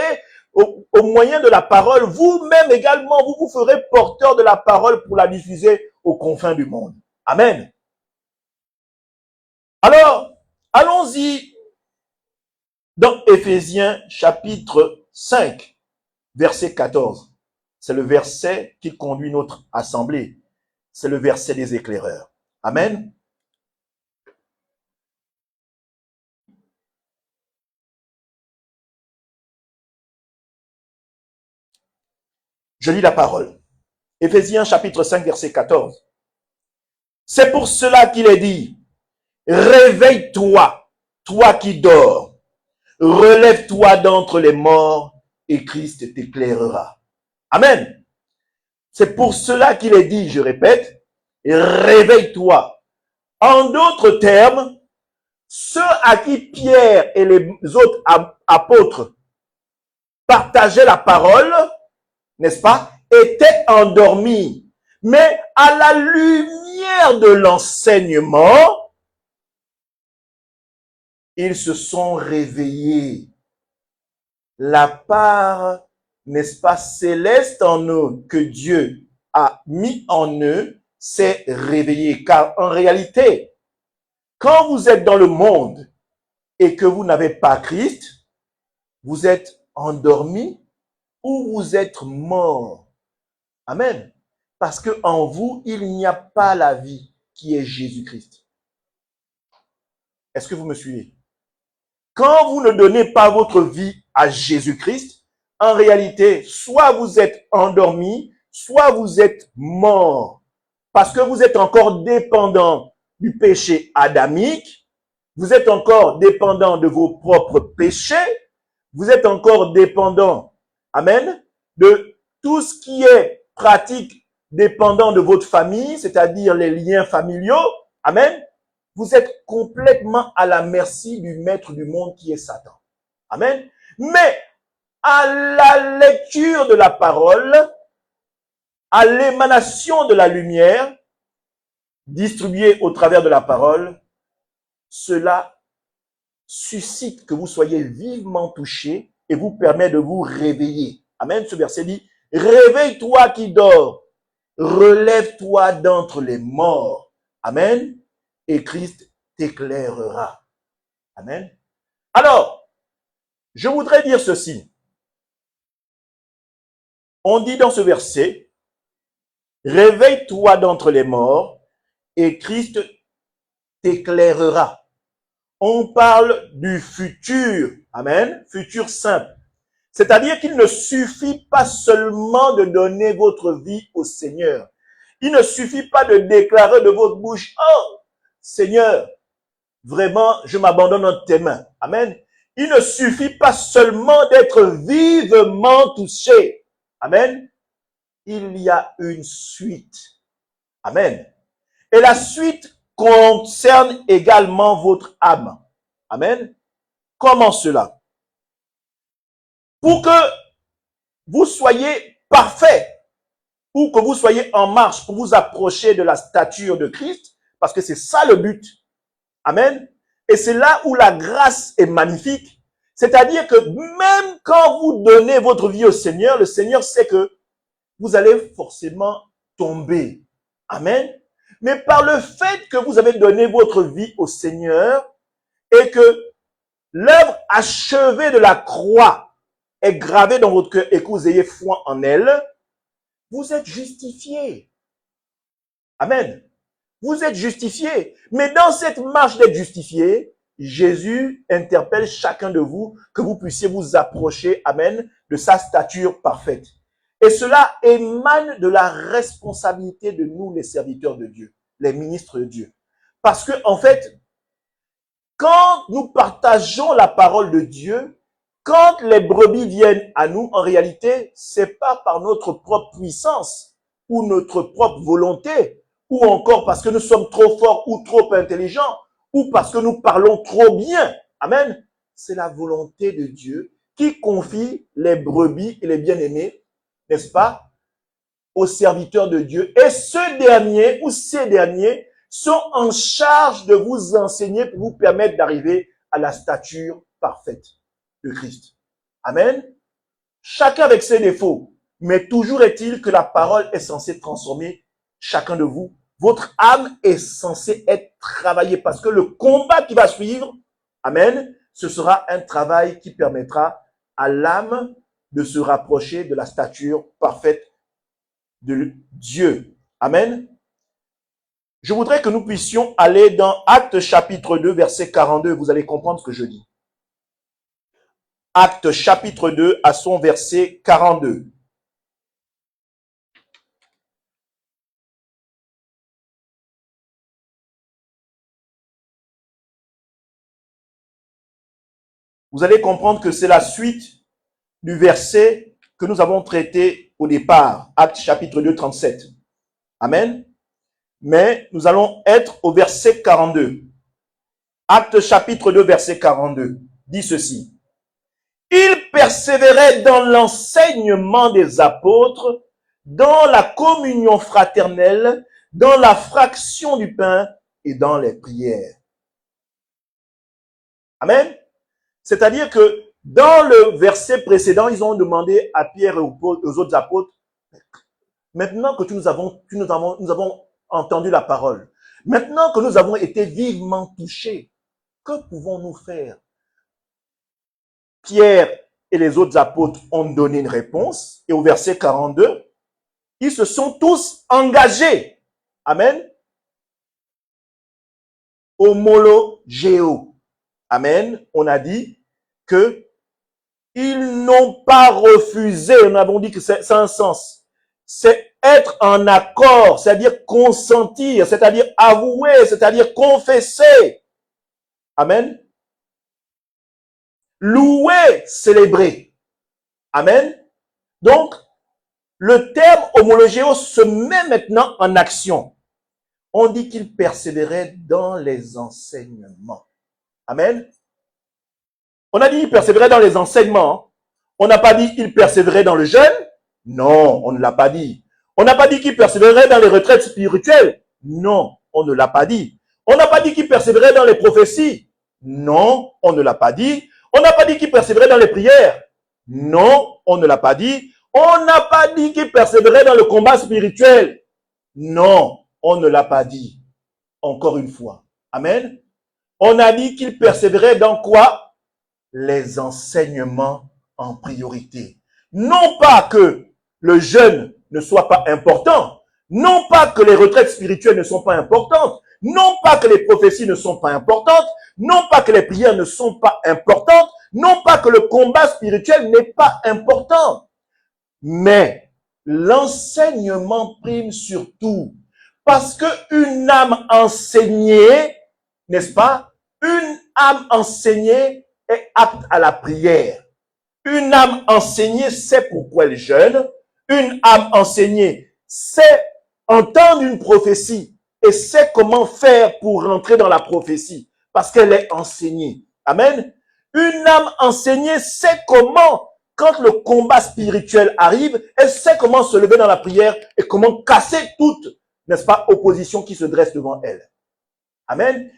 au moyen de la parole. Vous-même également, vous vous ferez porteur de la parole pour la diffuser aux confins du monde. Amen. Alors, allons-y dans Éphésiens chapitre 5, verset 14. C'est le verset qui conduit notre assemblée. C'est le verset des éclaireurs. Amen. Je lis la parole. Éphésiens chapitre 5, verset 14. C'est pour cela qu'il est dit, réveille-toi, toi qui dors, relève-toi d'entre les morts et Christ t'éclairera. Amen. C'est pour cela qu'il est dit, je répète, réveille-toi. En d'autres termes, ceux à qui Pierre et les autres apôtres partageaient la parole, n'est-ce pas, étaient endormis. Mais à la lumière de l'enseignement, ils se sont réveillés. La part, n'est-ce pas, céleste en eux que Dieu a mis en eux s'est réveillée. Car en réalité, quand vous êtes dans le monde et que vous n'avez pas Christ, vous êtes endormi ou vous êtes mort. Amen. Parce que en vous, il n'y a pas la vie qui est Jésus-Christ. Est-ce que vous me suivez? Quand vous ne donnez pas votre vie à Jésus-Christ, en réalité, soit vous êtes endormi, soit vous êtes mort. Parce que vous êtes encore dépendant du péché adamique, vous êtes encore dépendant de vos propres péchés, vous êtes encore dépendant, amen, de tout ce qui est pratique dépendant de votre famille, c'est-à-dire les liens familiaux, amen, vous êtes complètement à la merci du maître du monde qui est Satan. Amen. Mais à la lecture de la parole, à l'émanation de la lumière distribuée au travers de la parole, cela suscite que vous soyez vivement touchés et vous permet de vous réveiller. Amen. Ce verset dit, réveille-toi qui dors, relève-toi d'entre les morts. Amen. Et Christ t'éclairera. Amen. Alors, je voudrais dire ceci. On dit dans ce verset, réveille-toi d'entre les morts et Christ t'éclairera. On parle du futur, amen, futur simple. C'est-à-dire qu'il ne suffit pas seulement de donner votre vie au Seigneur. Il ne suffit pas de déclarer de votre bouche, oh, Seigneur, vraiment, je m'abandonne entre tes mains. Amen. Il ne suffit pas seulement d'être vivement touché. Amen. Il y a une suite. Amen. Et la suite concerne également votre âme. Amen. Comment cela? Pour que vous soyez parfait, ou que vous soyez en marche pour vous approcher de la stature de Christ, parce que c'est ça le but. Amen. Et c'est là où la grâce est magnifique. C'est-à-dire que même quand vous donnez votre vie au Seigneur, le Seigneur sait que vous allez forcément tomber. Amen. Mais par le fait que vous avez donné votre vie au Seigneur et que l'œuvre achevée de la croix est gravée dans votre cœur et que vous ayez foi en elle, vous êtes justifié. Amen. Vous êtes justifié. Mais dans cette marche d'être justifié, Jésus interpelle chacun de vous que vous puissiez vous approcher, amen, de sa stature parfaite. Et cela émane de la responsabilité de nous, les serviteurs de Dieu, les ministres de Dieu. Parce que, en fait, quand nous partageons la parole de Dieu, quand les brebis viennent à nous, en réalité, c'est pas par notre propre puissance ou notre propre volonté, ou encore parce que nous sommes trop forts ou trop intelligents, ou parce que nous parlons trop bien. Amen. C'est la volonté de Dieu qui confie les brebis et les bien-aimés, n'est-ce pas, aux serviteurs de Dieu. Et ce dernier ou ces derniers sont en charge de vous enseigner pour vous permettre d'arriver à la stature parfaite de Christ. Amen. Chacun avec ses défauts, mais toujours est-il que la parole est censée transformer chacun de vous. Votre âme est censée être travaillée parce que le combat qui va suivre, amen, ce sera un travail qui permettra à l'âme de se rapprocher de la stature parfaite de Dieu. Amen. Je voudrais que nous puissions aller dans Actes chapitre 2, verset 42. Vous allez comprendre ce que je dis. Actes chapitre 2 à son verset 42. Vous allez comprendre que c'est la suite du verset que nous avons traité au départ. Actes chapitre 2, 37. Amen. Mais nous allons être au verset 42. Actes chapitre 2, verset 42. Dit ceci. Ils persévéraient dans l'enseignement des apôtres, dans la communion fraternelle, dans la fraction du pain et dans les prières. Amen. C'est-à-dire que dans le verset précédent, ils ont demandé à Pierre et aux autres apôtres, maintenant que nous avons entendu la parole, maintenant que nous avons été vivement touchés, que pouvons-nous faire? Pierre et les autres apôtres ont donné une réponse. Et au verset 42, ils se sont tous engagés. Amen. Homologéo. Amen. On a dit que ils n'ont pas refusé. Nous avons dit que c'est un sens. C'est être en accord, c'est-à-dire consentir, c'est-à-dire avouer, c'est-à-dire confesser. Amen. louer, célébrer. Amen. Donc, le terme homologéo se met maintenant en action. On dit qu'il persévérait dans les enseignements. Amen. On a dit qu'il persévérait dans les enseignements. On n'a pas dit qu'il persévérait dans le jeûne. Non, on ne l'a pas dit. On n'a pas dit qu'il persévérait dans les retraites spirituelles. Non, on ne l'a pas dit. On n'a pas dit qu'il persévérait dans les prophéties. Non, on ne l'a pas dit. On n'a pas dit qu'il persévérait dans les prières. Non, on ne l'a pas dit. On n'a pas dit qu'il persévérait dans le combat spirituel. Non, on ne l'a pas dit. Encore une fois. Amen. On a dit qu'il persévérait dans quoi? Les enseignements en priorité. Non pas que le jeûne ne soit pas important. Non pas que les retraites spirituelles ne sont pas importantes. Non pas que les prophéties ne sont pas importantes. Non pas que les prières ne sont pas importantes. Non pas que le combat spirituel n'est pas important. Mais l'enseignement prime surtout. Parce que une âme enseignée, n'est-ce pas? Une âme enseignée est apte à la prière. Une âme enseignée sait pourquoi elle jeûne. Une âme enseignée sait entendre une prophétie et sait comment faire pour rentrer dans la prophétie parce qu'elle est enseignée. Amen. Une âme enseignée sait comment, quand le combat spirituel arrive, elle sait comment se lever dans la prière et comment casser toute, n'est-ce pas, opposition qui se dresse devant elle. Amen.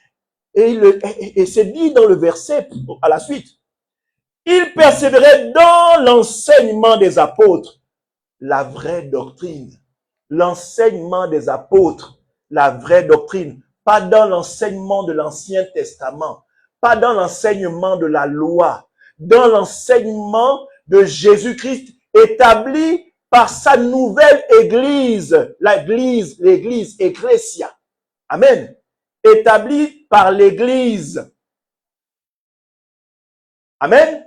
Et c'est dit dans le verset à la suite. Il persévérait dans l'enseignement des apôtres, la vraie doctrine. L'enseignement des apôtres, la vraie doctrine. Pas dans l'enseignement de l'Ancien Testament, pas dans l'enseignement de la loi, dans l'enseignement de Jésus-Christ établi par sa nouvelle église, l'église Ecclesia. Amen. Établi par l'église. Amen.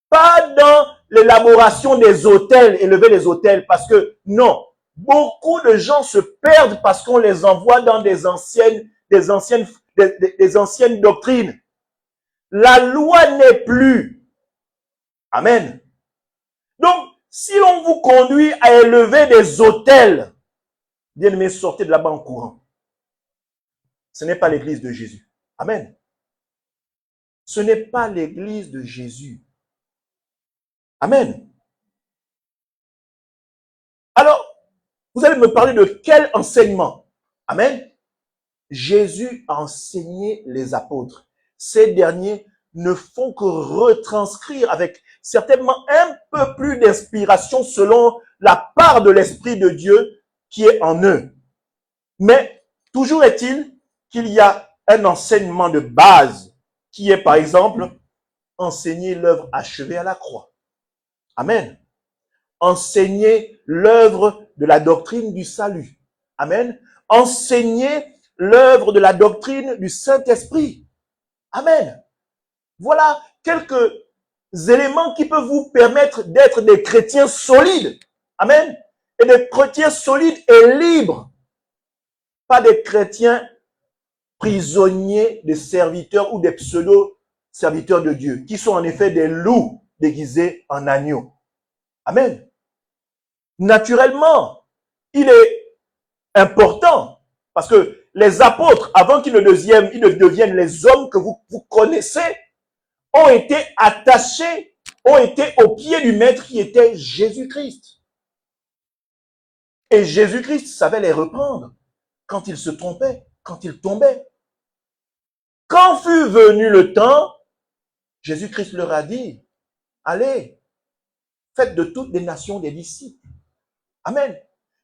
Pas dans l'élaboration des autels, élever les autels, parce que non, beaucoup de gens se perdent parce qu'on les envoie dans des anciennes doctrines. La loi n'est plus. Amen. Donc, si on vous conduit à élever des autels, bien-aimés, sortez de là-bas en courant. Ce n'est pas l'église de Jésus. Amen. Ce n'est pas l'église de Jésus. Amen. Alors, vous allez me parler de quel enseignement? Amen. Jésus a enseigné les apôtres. Ces derniers ne font que retranscrire avec certainement un peu plus d'inspiration selon la part de l'Esprit de Dieu qui est en eux. Mais toujours est-il qu'il y a un enseignement de base qui est par exemple enseigner l'œuvre achevée à la croix. Amen. Enseigner l'œuvre de la doctrine du salut. Amen. Enseigner l'œuvre de la doctrine du Saint-Esprit. Amen. Voilà quelques éléments qui peuvent vous permettre d'être des chrétiens solides. Amen. Et des chrétiens solides et libres. Pas des chrétiens prisonniers, des serviteurs ou des pseudo-serviteurs de Dieu, qui sont en effet des loups déguisés en agneaux. Amen. Naturellement, il est important, parce que les apôtres, avant qu'ils ne deviennent les hommes que vous connaissez, ont été attachés, ont été au pied du Maître qui était Jésus-Christ. Et Jésus-Christ savait les reprendre quand ils se trompaient, quand ils tombaient. Quand fut venu le temps, Jésus-Christ leur a dit, allez, faites de toutes les nations des disciples. Amen.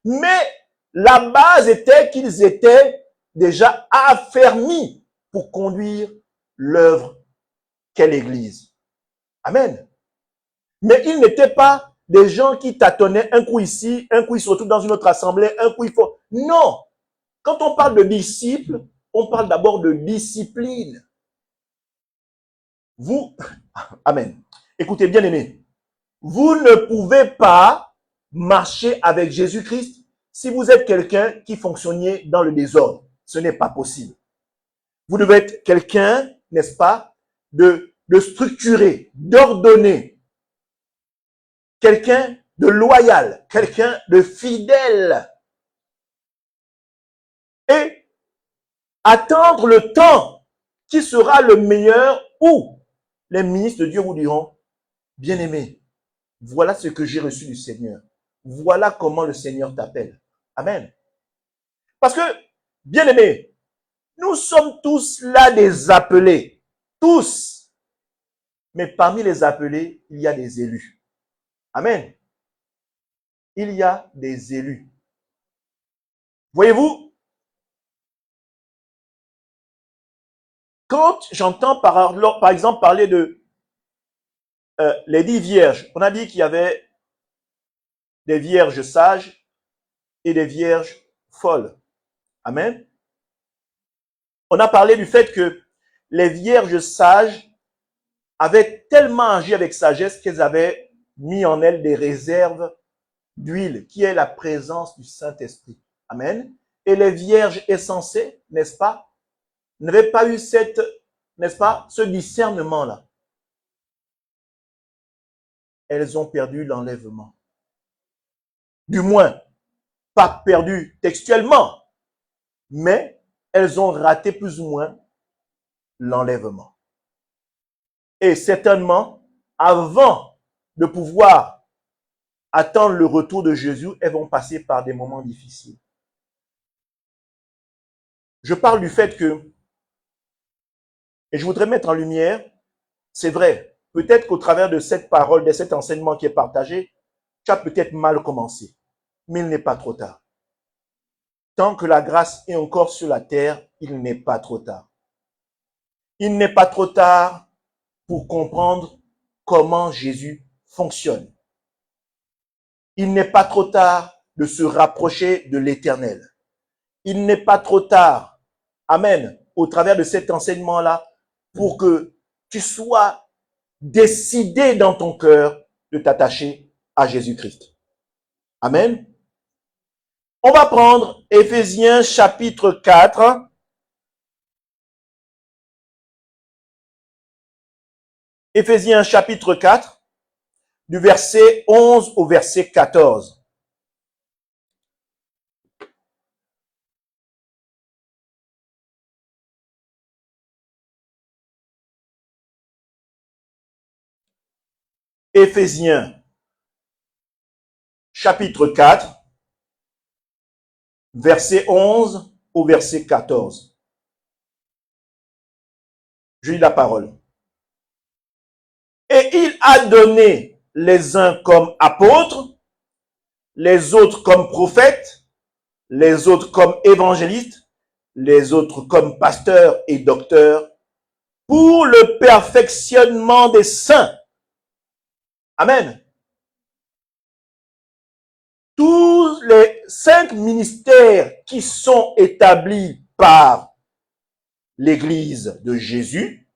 Mais la base était qu'ils étaient déjà affermis pour conduire l'œuvre qu'est l'Église. Amen. Mais ils n'étaient pas des gens qui tâtonnaient un coup ici, un coup ils se retrouvent dans une autre assemblée, un coup il faut... Non. Quand on parle de disciples, on parle d'abord de discipline. Vous, amen. Écoutez, bien aimés, vous ne pouvez pas marcher avec Jésus-Christ si vous êtes quelqu'un qui fonctionnait dans le désordre. Ce n'est pas possible. Vous devez être quelqu'un, n'est-ce pas, de de structuré, d'ordonné, quelqu'un de loyal, quelqu'un de fidèle. Et attendre le temps qui sera le meilleur où les ministres de Dieu vous diront, bien-aimé, voilà ce que j'ai reçu du Seigneur. Voilà comment le Seigneur t'appelle. Amen. Parce que, bien-aimé, nous sommes tous là des appelés. Tous. Mais parmi les appelés, il y a des élus. Amen. Il y a des élus. Voyez-vous, quand j'entends par exemple parler de les 10 vierges, on a dit qu'il y avait des vierges sages et des vierges folles. Amen. On a parlé du fait que les vierges sages avaient tellement agi avec sagesse qu'elles avaient mis en elles des réserves d'huile, qui est la présence du Saint-Esprit. Amen. Et les vierges insensées, n'est-ce pas, n'avaient pas eu ce discernement-là. Elles ont perdu l'enlèvement. Du moins, pas perdu textuellement, mais elles ont raté plus ou moins l'enlèvement. Et certainement, avant de pouvoir attendre le retour de Jésus, elles vont passer par des moments difficiles. Je parle du fait que, et je voudrais mettre en lumière, c'est vrai, peut-être qu'au travers de cette parole, de cet enseignement qui est partagé, tu as peut-être mal commencé, mais il n'est pas trop tard. Tant que la grâce est encore sur la terre, il n'est pas trop tard. Il n'est pas trop tard pour comprendre comment Jésus fonctionne. Il n'est pas trop tard de se rapprocher de l'Éternel. Il n'est pas trop tard, amen, au travers de cet enseignement-là, pour que tu sois décidé dans ton cœur de t'attacher à Jésus-Christ. Amen. On va prendre Éphésiens chapitre 4. Éphésiens chapitre 4, du verset 11 au verset 14. Éphésiens chapitre 4, verset 11 au verset 14. Je lis la parole. Et il a donné les uns comme apôtres, les autres comme prophètes, les autres comme évangélistes, les autres comme pasteurs et docteurs, pour le perfectionnement des saints. Amen. Tous les 5 ministères qui sont établis par l'Église de Jésus,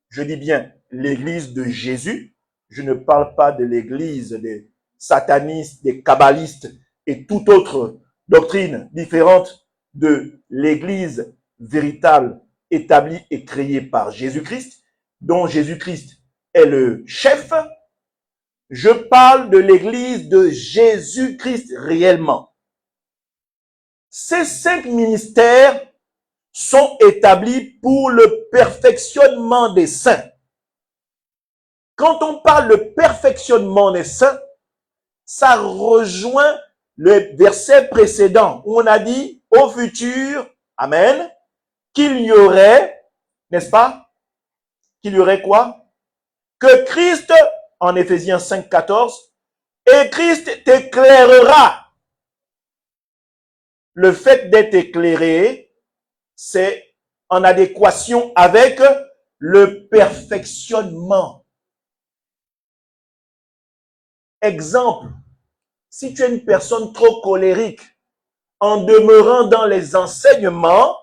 je dis bien l'Église de Jésus, je ne parle pas de l'Église des satanistes, des kabbalistes et toute autre doctrine différente de l'Église véritable établie et créée par Jésus-Christ, dont Jésus-Christ est le chef. Je parle de l'Église de Jésus-Christ réellement. Ces 5 ministères sont établis pour le perfectionnement des saints. Quand on parle de perfectionnement des saints, ça rejoint le verset précédent où on a dit au futur, amen, qu'il y aurait, n'est-ce pas, qu'il y aurait quoi? Que Christ, en Éphésiens 5, 14, et Christ t'éclairera. Le fait d'être éclairé, c'est en adéquation avec le perfectionnement. Exemple, si tu es une personne trop colérique, en demeurant dans les enseignements,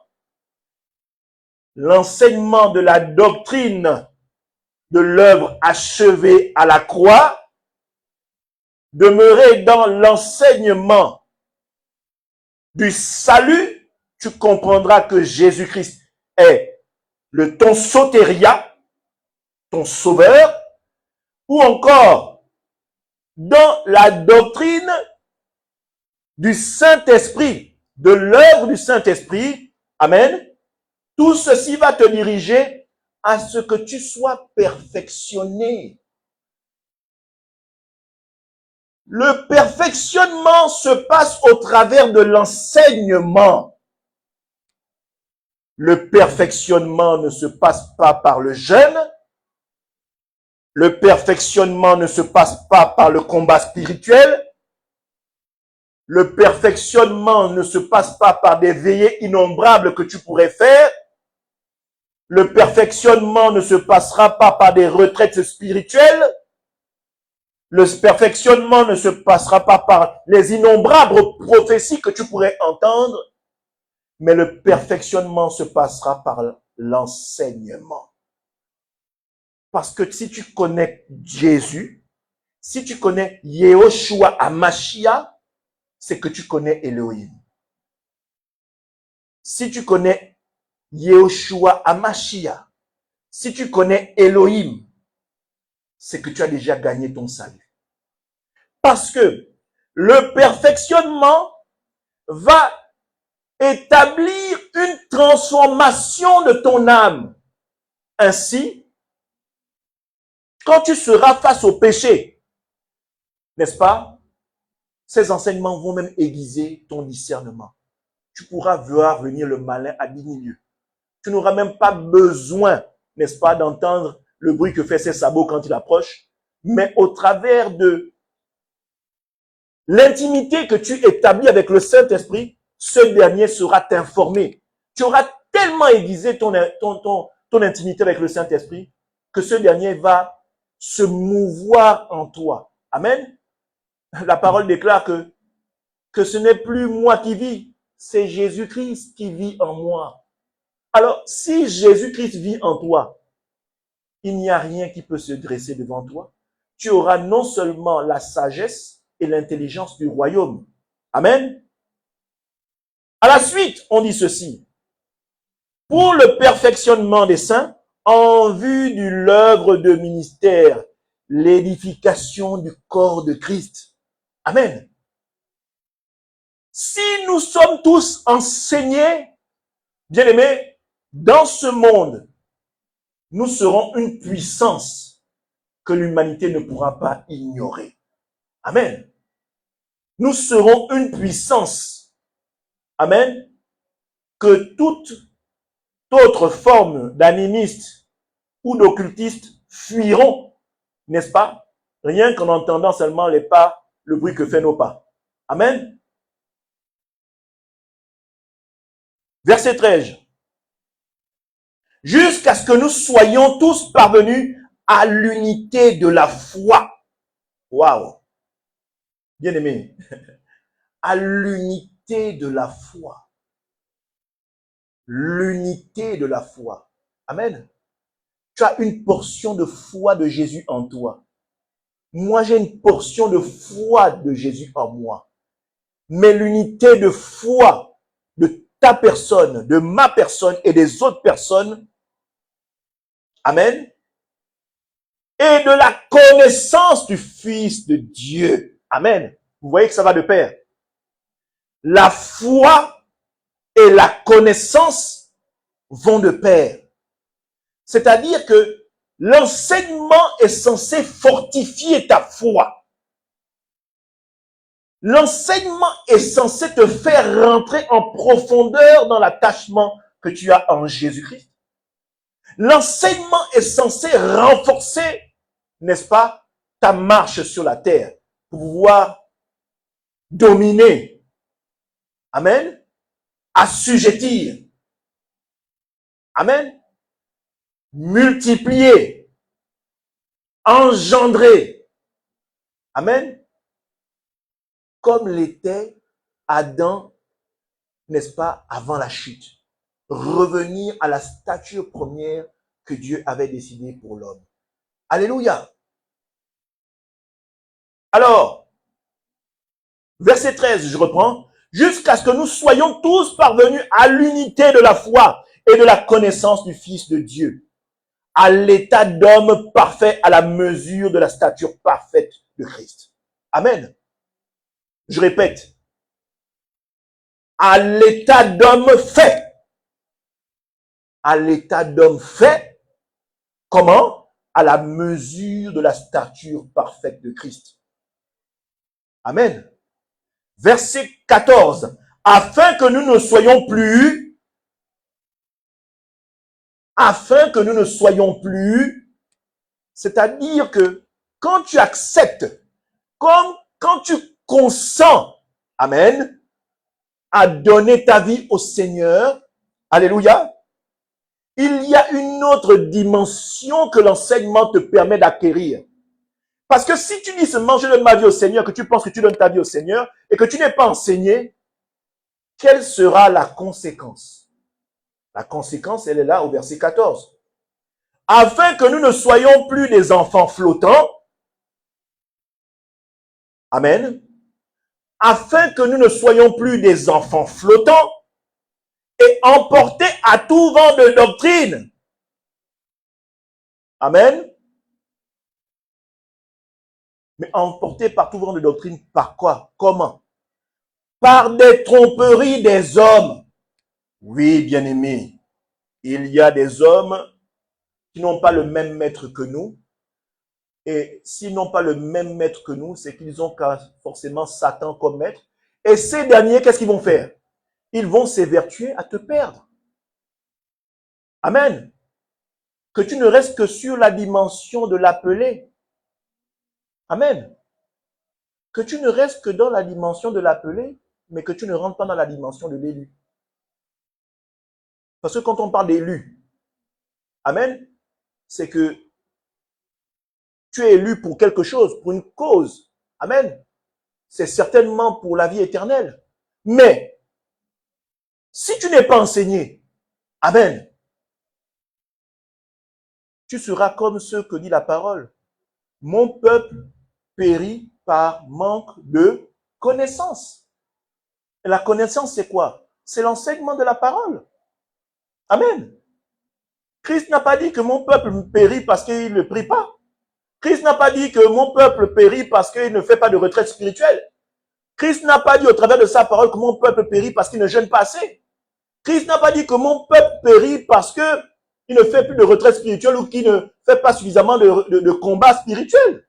l'enseignement de la doctrine de l'œuvre achevée à la croix, demeurer dans l'enseignement du salut, tu comprendras que Jésus-Christ est ton sotéria, ton sauveur, ou encore dans la doctrine du Saint-Esprit, de l'œuvre du Saint-Esprit, amen, tout ceci va te diriger à ce que tu sois perfectionné. Le perfectionnement se passe au travers de l'enseignement. Le perfectionnement ne se passe pas par le jeûne. Le perfectionnement ne se passe pas par le combat spirituel. Le perfectionnement ne se passe pas par des veillées innombrables que tu pourrais faire. Le perfectionnement ne se passera pas par des retraites spirituelles. Le perfectionnement ne se passera pas par les innombrables prophéties que tu pourrais entendre. Mais le perfectionnement se passera par l'enseignement. Parce que si tu connais Jésus, si tu connais Yehoshua Hamashiach, c'est que tu connais Elohim. Si tu connais Yehoshua Hamashiach, si tu connais Elohim, c'est que tu as déjà gagné ton salut. Parce que le perfectionnement va établir une transformation de ton âme. Ainsi, quand tu seras face au péché, n'est-ce pas? Ces enseignements vont même aiguiser ton discernement. Tu pourras voir venir le malin à 10 milieux. Tu n'auras même pas besoin, n'est-ce pas, d'entendre le bruit que fait ses sabots quand il approche, mais au travers de l'intimité que tu établis avec le Saint-Esprit, ce dernier sera t'informer. Tu auras tellement aiguisé ton intimité avec le Saint-Esprit que ce dernier va se mouvoir en toi. Amen. La parole déclare que ce n'est plus moi qui vis, c'est Jésus-Christ qui vit en moi. Alors, si Jésus-Christ vit en toi, il n'y a rien qui peut se dresser devant toi. Tu auras non seulement la sagesse et l'intelligence du royaume. Amen. À la suite, on dit ceci. Pour le perfectionnement des saints, en vue de l'œuvre de ministère, l'édification du corps de Christ. Amen. Si nous sommes tous enseignés, bien-aimés, dans ce monde, nous serons une puissance que l'humanité ne pourra pas ignorer. Amen. Nous serons une puissance, amen, que toute autre forme d'animiste ou d'occultiste fuiront, n'est-ce pas? Rien qu'en entendant seulement les pas, le bruit que fait nos pas. Amen. Verset 13. Jusqu'à ce que nous soyons tous parvenus à l'unité de la foi. Waouh! Bien aimé. À l'unité de la foi. L'unité de la foi. Amen. Tu as une portion de foi de Jésus en toi. Moi, j'ai une portion de foi de Jésus en moi. Mais l'unité de foi de ta personne, de ma personne et des autres personnes, amen, et de la connaissance du Fils de Dieu. Amen. Vous voyez que ça va de pair. La foi et la connaissance vont de pair. C'est-à-dire que l'enseignement est censé fortifier ta foi. L'enseignement est censé te faire rentrer en profondeur dans l'attachement que tu as en Jésus-Christ. L'enseignement est censé renforcer, n'est-ce pas, ta marche sur la terre pour pouvoir dominer, amen, assujettir, amen, multiplier, engendrer, amen, comme l'était Adam, n'est-ce pas, avant la chute. Revenir à la stature première que Dieu avait décidée pour l'homme. Alléluia. Alors, verset 13, je reprends. Jusqu'à ce que nous soyons tous parvenus à l'unité de la foi et de la connaissance du Fils de Dieu, à l'état d'homme parfait, à la mesure de la stature parfaite de Christ. Amen. Je répète, à l'état d'homme fait. À l'état d'homme fait, comment? À la mesure de la stature parfaite de Christ. Amen. Verset 14. Afin que nous ne soyons plus, c'est-à-dire que quand tu acceptes, comme quand tu consens, amen, à donner ta vie au Seigneur, alléluia, il y a une autre dimension que l'enseignement te permet d'acquérir. Parce que si tu dis seulement je donne ma vie au Seigneur, que tu penses que tu donnes ta vie au Seigneur et que tu n'es pas enseigné, quelle sera la conséquence? La conséquence, elle est là au verset 14. Afin que nous ne soyons plus des enfants flottants. Amen. Afin que nous ne soyons plus des enfants flottants et emportés à tout vent de doctrine. Amen. Mais emportés par tout vent de doctrine, par quoi? Comment? Par des tromperies des hommes. Oui, bien-aimés, il y a des hommes qui n'ont pas le même maître que nous. Et s'ils n'ont pas le même maître que nous, c'est qu'ils ont forcément Satan comme maître. Et ces derniers, qu'est-ce qu'ils vont faire? Ils vont s'évertuer à te perdre. Amen. Que tu ne restes que sur la dimension de l'appelé. Amen. Que tu ne restes que dans la dimension de l'appelé, mais que tu ne rentres pas dans la dimension de l'élu. Parce que quand on parle d'élu, amen, c'est que tu es élu pour quelque chose, pour une cause. Amen. C'est certainement pour la vie éternelle. Mais, si tu n'es pas enseigné, amen, tu seras comme ceux que dit la parole. Mon peuple périt par manque de connaissance. Et la connaissance, c'est quoi? C'est l'enseignement de la parole. Amen. Christ n'a pas dit que mon peuple périt parce qu'il ne prie pas. Christ n'a pas dit que mon peuple périt parce qu'il ne fait pas de retraite spirituelle. Christ n'a pas dit au travers de sa parole que mon peuple périt parce qu'il ne jeûne pas assez. Christ n'a pas dit que mon peuple périt parce qu'il ne fait plus de retraite spirituelle ou qu'il ne fait pas suffisamment de combat spirituel.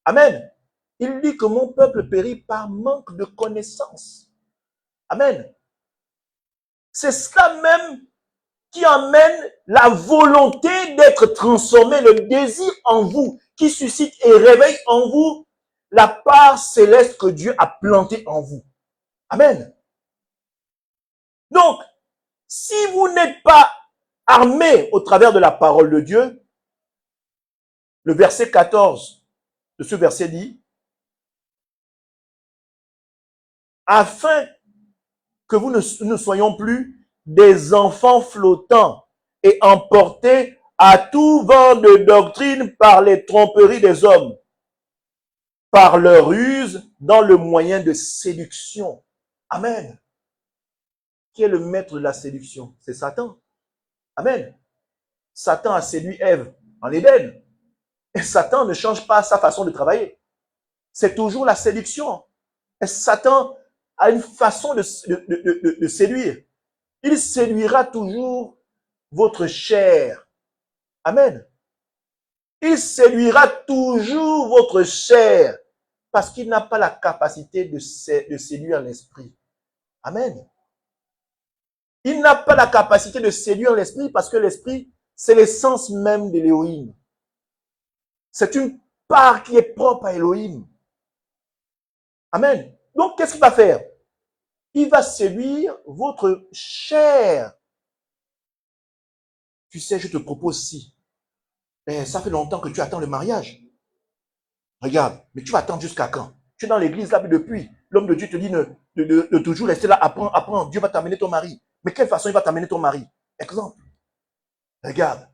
Amen. Il dit que mon peuple périt par manque de connaissance. Amen. C'est cela même qui amène la volonté d'être transformé, le désir en vous, qui suscite et réveille en vous la part céleste que Dieu a plantée en vous. Amen. Donc, si vous n'êtes pas armé au travers de la parole de Dieu, le verset 14 de ce verset dit, afin que vous ne soyons plus des enfants flottants et emportés à tout vent de doctrine par les tromperies des hommes, par leur ruse dans le moyen de séduction. Amen. Qui est le maître de la séduction? C'est Satan. Amen. Satan a séduit Ève en Éden. Et Satan ne change pas sa façon de travailler. C'est toujours la séduction. Et Satan a une façon de séduire. Il séduira toujours votre chair. Amen. Il séduira toujours votre chair parce qu'il n'a pas la capacité de séduire l'esprit. Amen. Il n'a pas la capacité de séduire l'esprit parce que l'esprit, c'est l'essence même de l'Élohim. C'est une part qui est propre à Elohim. Amen. Donc, qu'est-ce qu'il va faire? Il va séduire votre chair. Tu sais, je te propose si. Mais ça fait longtemps que tu attends le mariage. Regarde, mais tu vas attendre jusqu'à quand? Tu es dans l'église là depuis. L'homme de Dieu te dit de toujours rester là, apprends. Dieu va t'amener ton mari. Mais quelle façon il va t'amener ton mari? Exemple. Regarde,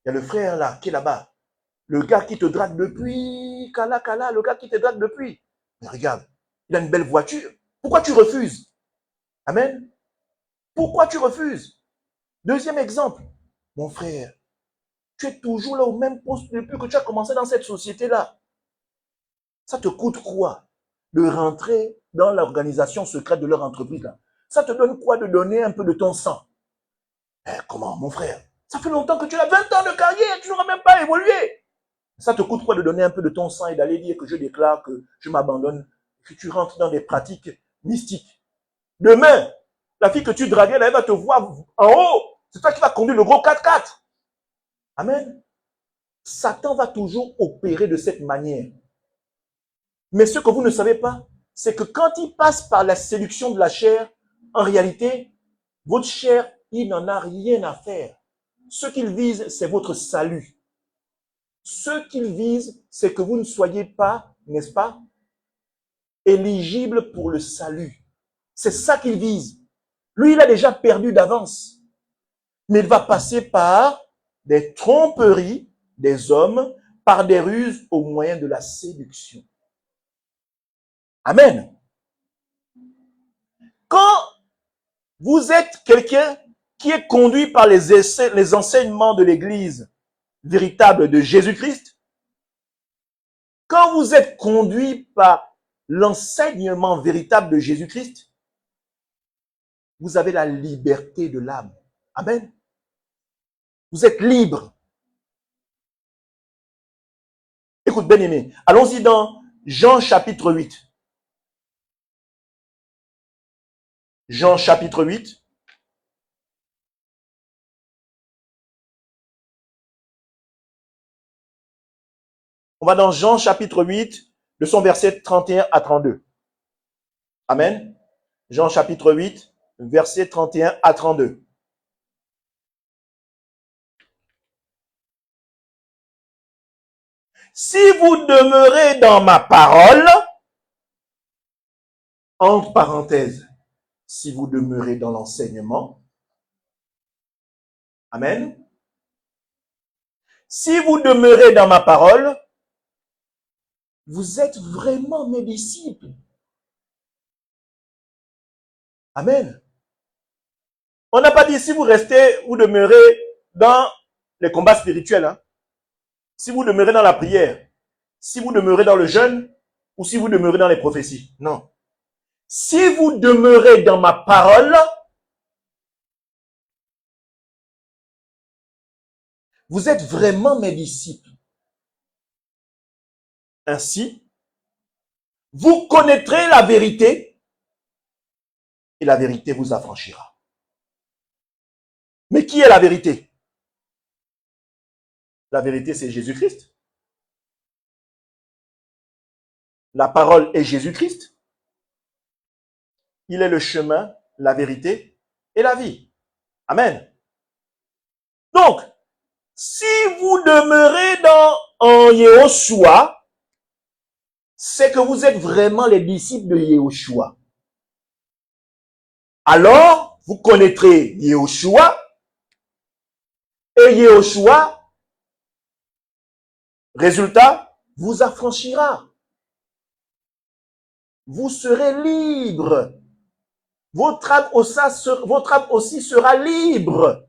il y a le frère là, qui est là-bas. Le gars qui te drague depuis, Kala, le gars qui te drague depuis. Mais regarde, il a une belle voiture. Pourquoi tu refuses? Amen. Pourquoi tu refuses? Deuxième exemple. Mon frère, Tu es toujours là au même poste depuis que tu as commencé dans cette société-là. Ça te coûte quoi de rentrer dans l'organisation secrète de leur entreprise là? Ça te donne quoi de donner un peu de ton sang? Comment, mon frère? Ça fait longtemps que tu as 20 ans de carrière, tu n'auras même pas évolué. Ça te coûte quoi de donner un peu de ton sang et d'aller dire que je déclare que je m'abandonne, que tu rentres dans des pratiques mystiques? Demain, la fille que tu draguais, là, elle va te voir en haut. C'est toi qui vas conduire le gros 4x4. Amen. Satan va toujours opérer de cette manière. Mais ce que vous ne savez pas, c'est que quand il passe par la séduction de la chair, en réalité, votre chair, il n'en a rien à faire. Ce qu'il vise, c'est votre salut. Ce qu'il vise, c'est que vous ne soyez pas, n'est-ce pas, éligible pour le salut. C'est ça qu'il vise. Lui, il a déjà perdu d'avance. Mais il va passer par des tromperies des hommes, par des ruses au moyen de la séduction. Amen. Quand vous êtes quelqu'un qui est conduit par les enseignements de l'Église véritable de Jésus-Christ, quand vous êtes conduit par l'enseignement véritable de Jésus-Christ, vous avez la liberté de l'âme. Amen. Vous êtes libre. Écoute, bien-aimé, allons-y dans Jean chapitre 8. Jean chapitre 8. On va dans Jean chapitre 8, de son verset 31 à 32. Amen. Jean chapitre 8, verset 31 à 32. Si vous demeurez dans ma parole, entre parenthèses, si vous demeurez dans l'enseignement, amen. Si vous demeurez dans ma parole, vous êtes vraiment mes disciples. Amen. On n'a pas dit si vous restez ou demeurez dans les combats spirituels, hein. Si vous demeurez dans la prière, si vous demeurez dans le jeûne, ou si vous demeurez dans les prophéties. Non. Si vous demeurez dans ma parole, vous êtes vraiment mes disciples. Ainsi, vous connaîtrez la vérité et la vérité vous affranchira. Mais qui est la vérité? La vérité, c'est Jésus-Christ. La parole est Jésus-Christ. Il est le chemin, la vérité et la vie. Amen. Donc, si vous demeurez en Yehoshua, c'est que vous êtes vraiment les disciples de Yehoshua. Alors, vous connaîtrez Yehoshua et Yehoshua, résultat, vous affranchira. Vous serez libre. Votre âme aussi sera libre.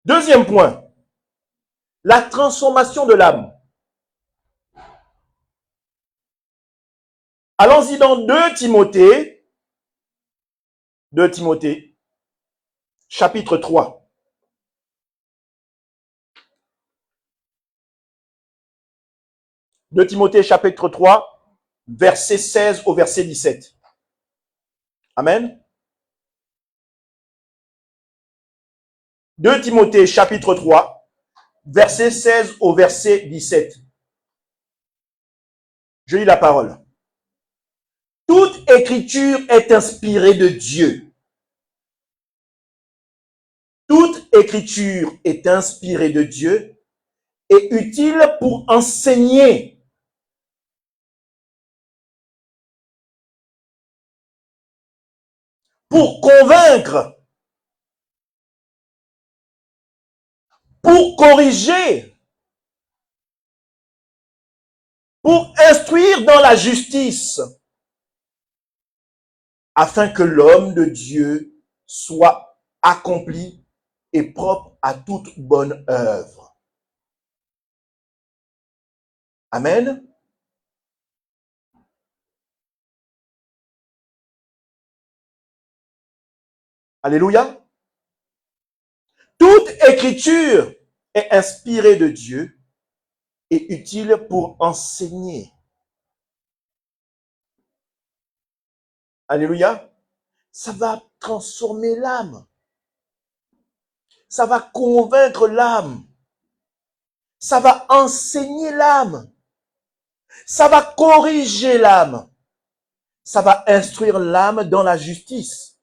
Deuxième point, la transformation de l'âme. Allons-y dans 2 Timothée, chapitre 3. 2 Timothée, chapitre 3, verset 16 au verset 17. Amen. 2 Timothée, chapitre 3, verset 16 au verset 17. Je lis la parole. Toute écriture est inspirée de Dieu. Toute écriture est inspirée de Dieu et utile pour enseigner, pour convaincre, pour corriger, pour instruire dans la justice, afin que l'homme de Dieu soit accompli, et propre à toute bonne œuvre. Amen. Alléluia. Toute écriture est inspirée de Dieu et utile pour enseigner. Alléluia. Ça va transformer l'âme. Ça va convaincre l'âme. Ça va enseigner l'âme. Ça va corriger l'âme. Ça va instruire l'âme dans la justice.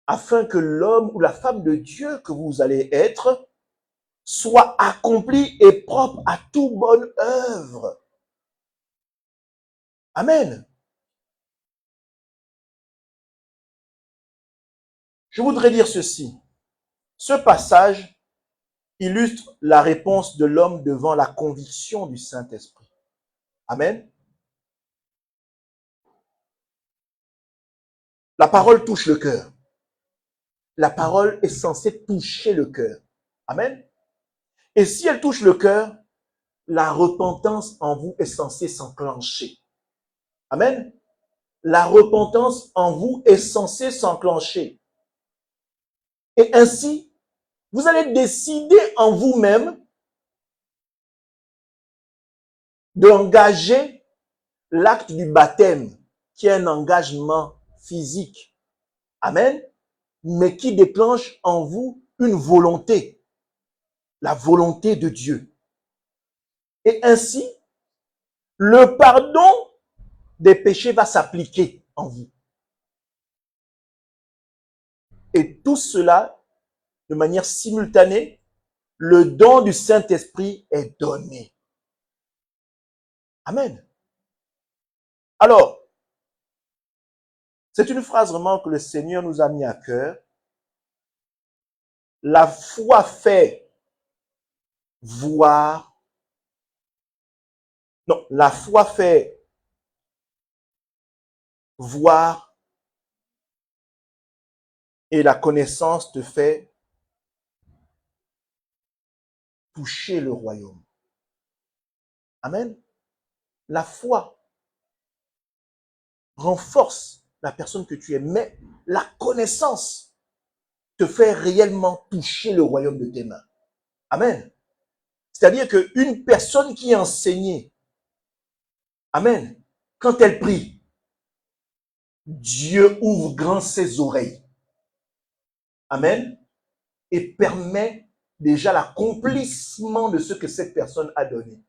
Afin que l'homme ou la femme de Dieu que vous allez être soit accompli et propre à toute bonne œuvre. Amen. Je voudrais dire ceci. Ce passage illustre la réponse de l'homme devant la conviction du Saint-Esprit. Amen. La parole touche le cœur. La parole est censée toucher le cœur. Amen. Et si elle touche le cœur, la repentance en vous est censée s'enclencher. Amen. La repentance en vous est censée s'enclencher. Et ainsi, vous allez décider en vous-même d'engager l'acte du baptême, qui est un engagement physique. Amen. Mais qui déclenche en vous une volonté. La volonté de Dieu. Et ainsi, le pardon des péchés va s'appliquer en vous. Et tout cela, de manière simultanée, le don du Saint-Esprit est donné. Amen. Alors, c'est une phrase vraiment que le Seigneur nous a mis à cœur. La foi fait voir. Non, la foi fait voir et la connaissance te fait toucher le royaume. Amen. La foi renforce la personne que tu es, mais la connaissance te fait réellement toucher le royaume de tes mains. Amen. C'est-à-dire qu'une personne qui est enseignée, amen, quand elle prie, Dieu ouvre grand ses oreilles. Amen. Et permet déjà l'accomplissement de ce que cette personne a donné.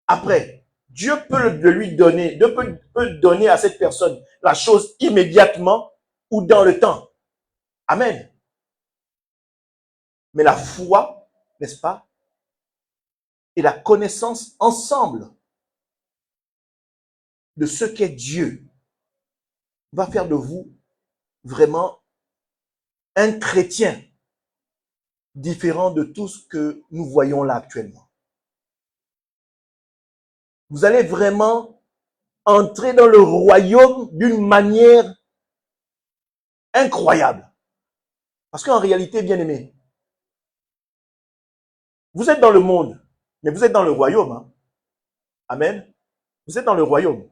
Après, Dieu peut lui donner, peut donner à cette personne la chose immédiatement ou dans le temps. Amen. Mais la foi, n'est-ce pas, et la connaissance ensemble de ce qu'est Dieu va faire de vous vraiment un chrétien différent de tout ce que nous voyons là actuellement. Vous allez vraiment entrer dans le royaume d'une manière incroyable. Parce qu'en réalité, bien aimé, vous êtes dans le monde, mais vous êtes dans le royaume. Hein? Amen. Vous êtes dans le royaume.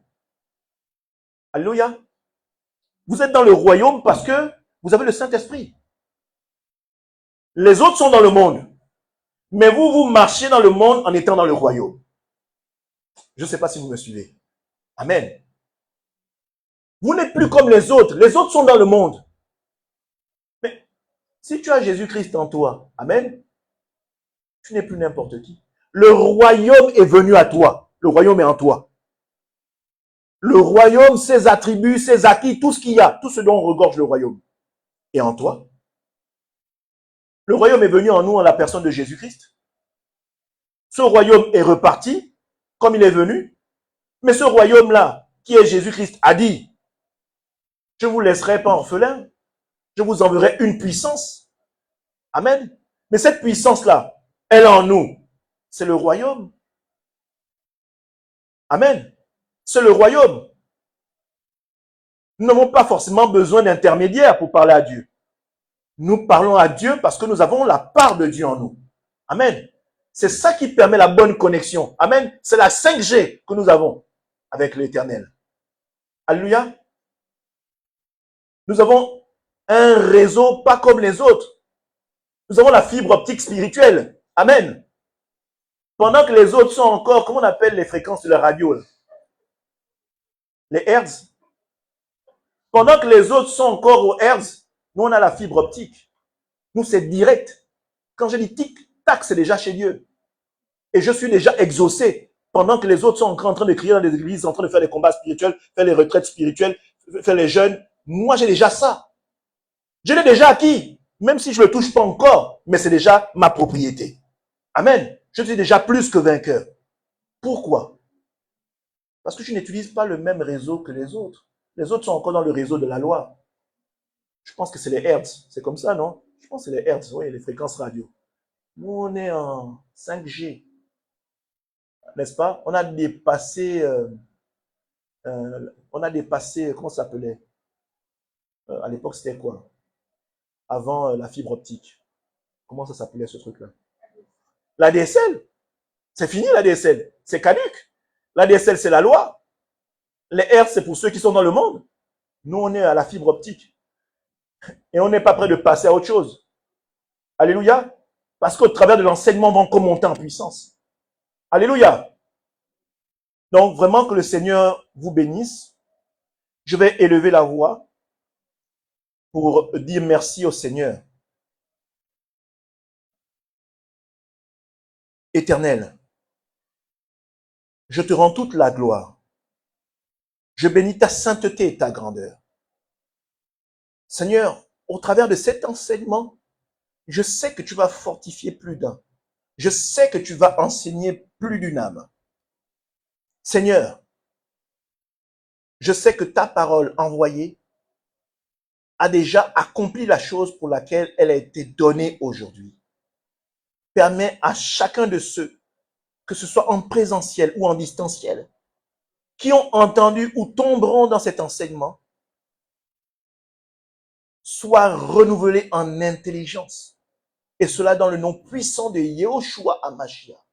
Alléluia. Vous êtes dans le royaume parce que vous avez le Saint-Esprit. Les autres sont dans le monde. Mais vous, vous marchez dans le monde en étant dans le royaume. Je ne sais pas si vous me suivez. Amen. Vous n'êtes plus comme les autres. Les autres sont dans le monde. Mais si tu as Jésus-Christ en toi, amen, tu n'es plus n'importe qui. Le royaume est venu à toi. Le royaume est en toi. Le royaume, ses attributs, ses acquis, tout ce qu'il y a, tout ce dont regorge le royaume est en toi. Le royaume est venu en nous en la personne de Jésus-Christ. Ce royaume est reparti comme il est venu. Mais ce royaume-là, qui est Jésus-Christ, a dit, je ne vous laisserai pas orphelin. Je vous enverrai une puissance. Amen. Mais cette puissance-là, elle est en nous. C'est le royaume. Amen. C'est le royaume. Nous n'avons pas forcément besoin d'intermédiaires pour parler à Dieu. Nous parlons à Dieu parce que nous avons la part de Dieu en nous. Amen. C'est ça qui permet la bonne connexion. Amen. C'est la 5G que nous avons avec l'Éternel. Alléluia. Nous avons un réseau pas comme les autres. Nous avons la fibre optique spirituelle. Amen. Pendant que les autres sont encore, comment on appelle les fréquences de la radio là? Les hertz. Pendant que les autres sont encore aux hertz, nous on a la fibre optique. Nous c'est direct. Quand je dis tic-tac, c'est déjà chez Dieu. Et je suis déjà exaucé. Pendant que les autres sont encore en train de crier dans des églises, en train de faire des combats spirituels, faire les retraites spirituelles, faire les jeûnes. Moi j'ai déjà ça. Je l'ai déjà acquis. Même si je ne le touche pas encore, mais c'est déjà ma propriété. Amen. Je suis déjà plus que vainqueur. Pourquoi? Parce que je n'utilise pas le même réseau que les autres. Les autres sont encore dans le réseau de la loi. Je pense que c'est les hertz. C'est comme ça, non? Je pense que c'est les hertz, oui, les fréquences radio. Nous, on est en 5G. N'est-ce pas? On a dépassé, comment ça s'appelait? À l'époque, c'était quoi? Avant la fibre optique. Comment ça s'appelait ce truc-là? La DSL. C'est fini la DSL. C'est caduc. La DSL, c'est la loi. Les hertz, c'est pour ceux qui sont dans le monde. Nous, on est à la fibre optique. Et on n'est pas prêt de passer à autre chose. Alléluia. Parce qu'au travers de l'enseignement, on va monter en puissance. Alléluia. Donc, vraiment que le Seigneur vous bénisse. Je vais élever la voix pour dire merci au Seigneur. Éternel, je te rends toute la gloire. Je bénis ta sainteté et ta grandeur. Seigneur, au travers de cet enseignement, je sais que tu vas fortifier plus d'un. Je sais que tu vas enseigner plus d'une âme. Seigneur, je sais que ta parole envoyée a déjà accompli la chose pour laquelle elle a été donnée aujourd'hui. Permets à chacun de ceux, que ce soit en présentiel ou en distanciel, qui ont entendu ou tomberont dans cet enseignement, soient renouvelés en intelligence. Et cela dans le nom puissant de Yehoshua HaMashiach.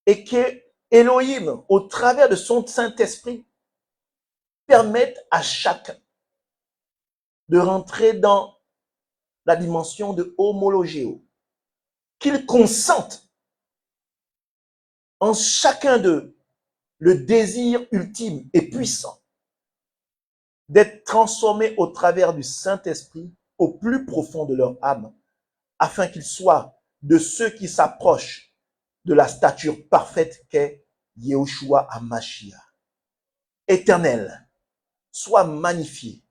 Et que Elohim, au travers de son Saint-Esprit, permette à chacun de rentrer dans la dimension de homologéo. Qu'il consente en chacun d'eux le désir ultime et puissant d'être transformés au travers du Saint-Esprit au plus profond de leur âme, afin qu'ils soient de ceux qui s'approchent de la stature parfaite qu'est Yehoshua HaMashiach. Éternel, sois magnifié.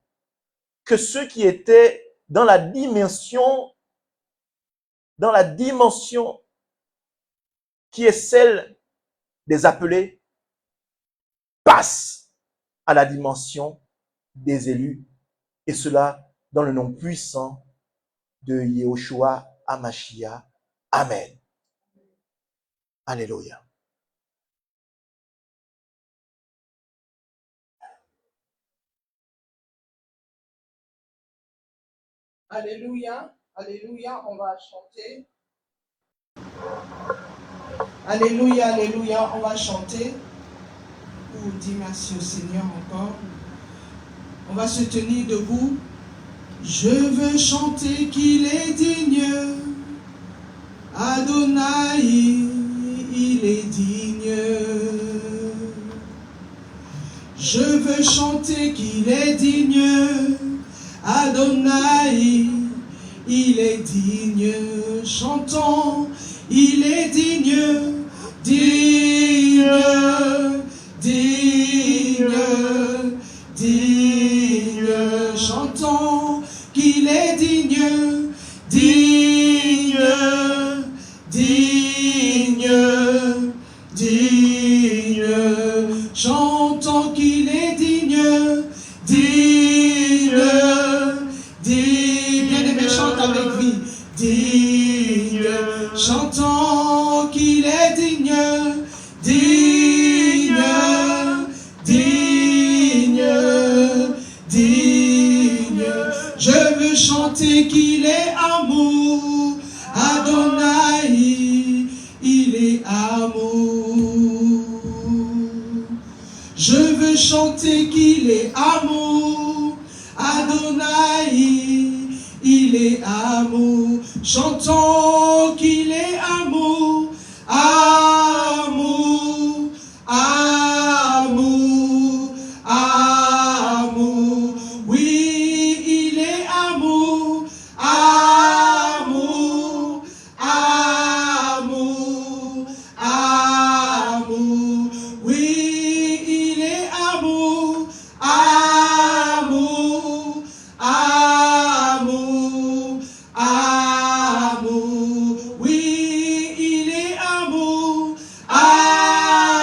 Que ceux qui étaient dans la dimension qui est celle des appelés, passent à la dimension des élus, et cela dans le nom puissant de Yehoshua HaMashiach. Amen. Alléluia. Alléluia, alléluia, on va chanter. Alléluia, alléluia, on va chanter pour dire merci au Seigneur encore. On va se tenir debout. Je veux chanter qu'il est digne. Adonai, il est digne. Je veux chanter qu'il est digne. Adonai, il est digne. Chantons, il est digne, digne, digne, digne. Chantons qu'il est digne, digne, digne, digne. Chantons qu'il est digne, digne, digne. Bien-aimés, chante avec vie. Digne, chantons qu'il est digne, digne, digne, chanter qu'il est amour. Adonai, il est amour. Je veux chanter qu'il est amour. Adonai, il est amour. Chantons qu'il est amour. Amour, amour, amour. Oui, il est amour. Amour, amour, amour. Oui, il est amour. Amour, amour, amour. Oui, il est amour.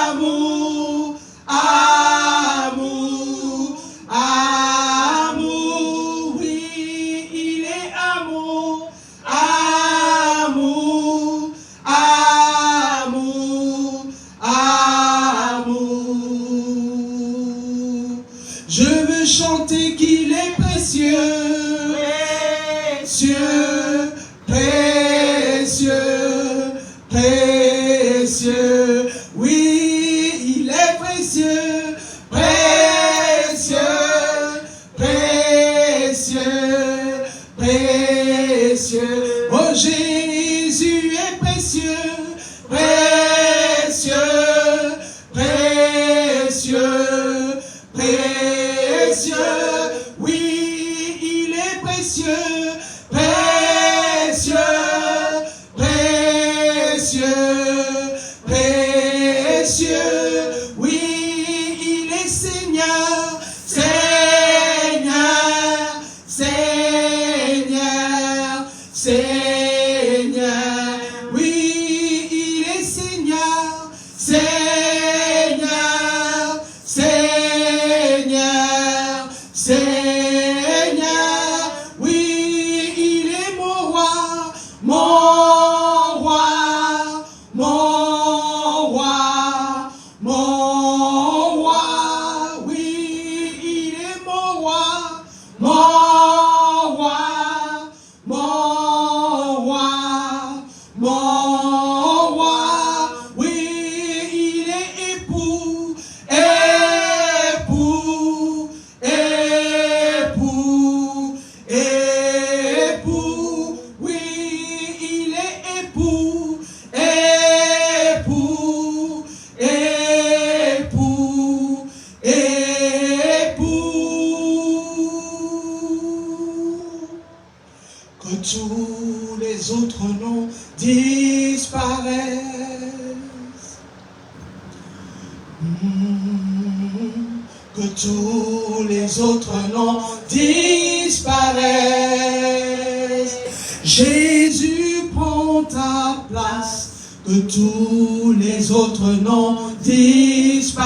Amour, amour, amour. Oui, il est amour. Amour, amour, amour. Je veux chanter qu'il est précieux, précieux, précieux, précieux. Oui, il est précieux, précieux, précieux, précieux. Oh, Jésus est précieux, précieux, précieux, précieux. Oui, il est précieux, précieux, précieux, précieux. Oui, il est Seigneur, Seigneur, Seigneur, Seigneur. Oui, il est Seigneur, Seigneur, Seigneur, Seigneur. Oui, il est mon roi, mon roi, mon roi, mon roi. Oui, il est mon roi, mon roi, mon roi, mon roi. Oui, il est époux, époux, époux, époux. Oui, il est époux, époux, époux, époux. Que tous les autres noms disparaissent. Que tous les autres noms disparaissent. Jésus prend ta place. Que tous les autres noms disparaissent.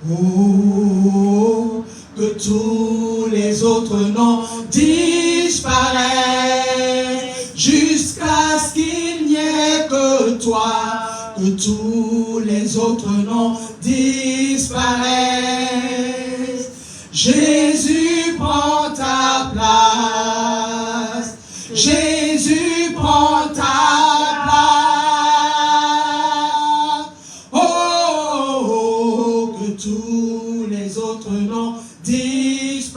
Oh, que tous les autres noms disparaissent. Jusqu'à ce qu'il n'y ait que toi. Que tous les autres noms disparaissent. Jésus prend ta place. Jésus prend ta place. Oh, que tous les autres noms disparaissent.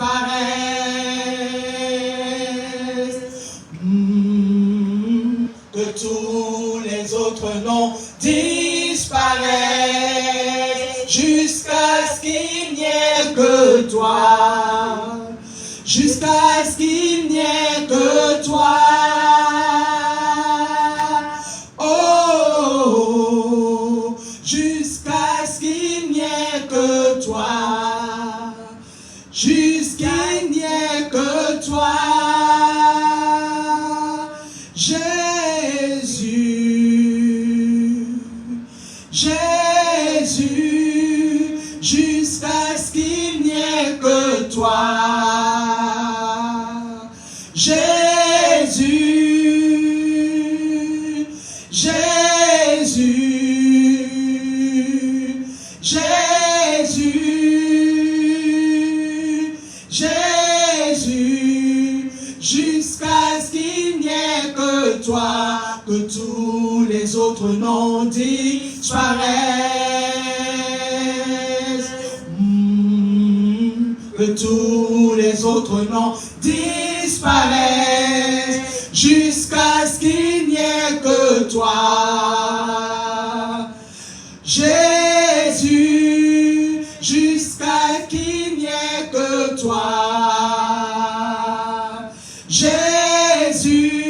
Que tous les autres noms disparaissent. Jusqu'à ce qu'il n'y ait que toi. Jusqu'à ce qu'il n'y ait que toi. Oh, jusqu'à ce qu'il n'y ait que toi. Jusqu'à ce qu'il n'y ait que toi. Jésus, Jésus, jusqu'à ce qu'il n'y ait que toi. Jésus, Jésus, Jésus, autres noms disparaissent. Que tous les autres noms disparaissent jusqu'à ce qu'il n'y ait que toi. Jésus, jusqu'à ce qu'il n'y ait que toi. Jésus,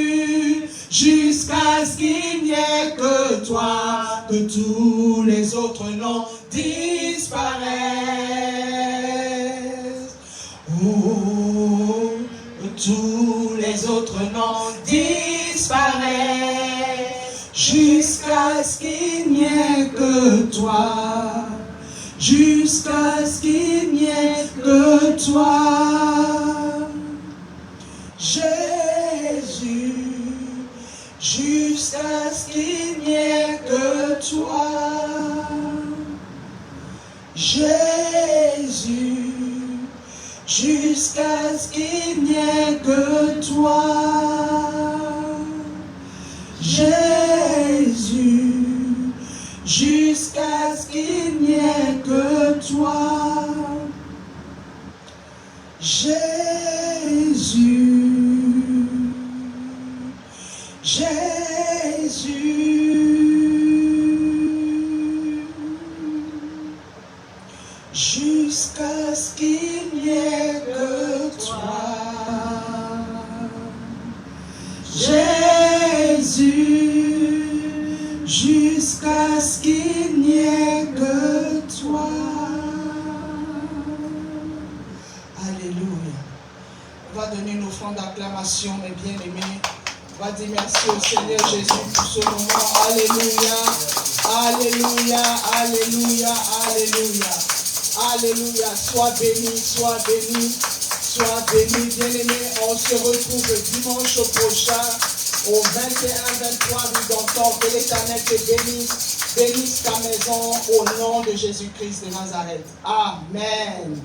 jusqu'à ce qu'il n'y ait que toi, que tous les autres noms disparaissent. Oh, que tous les autres noms disparaissent, jusqu'à ce qu'il n'y ait que toi, jusqu'à ce qu'il n'y ait que toi. Jésus, jusqu'à ce qu'il n'y ait que toi. Jésus, jusqu'à ce qu'il n'y ait que toi. Jésus, jusqu'à ce qu'il n'y ait que toi. Jésus, Jésus, jusqu'à ce qu'il n'y ait que toi. Jésus, jusqu'à ce qu'il n'y ait que toi. Alléluia. On va donner une offrande d'acclamation, mes bien-aimés. On va dire merci au Seigneur Jésus pour ce moment. Alléluia. Alléluia. Alléluia. Alléluia. Alléluia. Sois béni, sois béni, sois béni. Bien-aimé, on se retrouve dimanche prochain au 21-23 rue d'Antan. Que l'Éternel te bénisse, bénisse ta maison au nom de Jésus-Christ de Nazareth. Amen.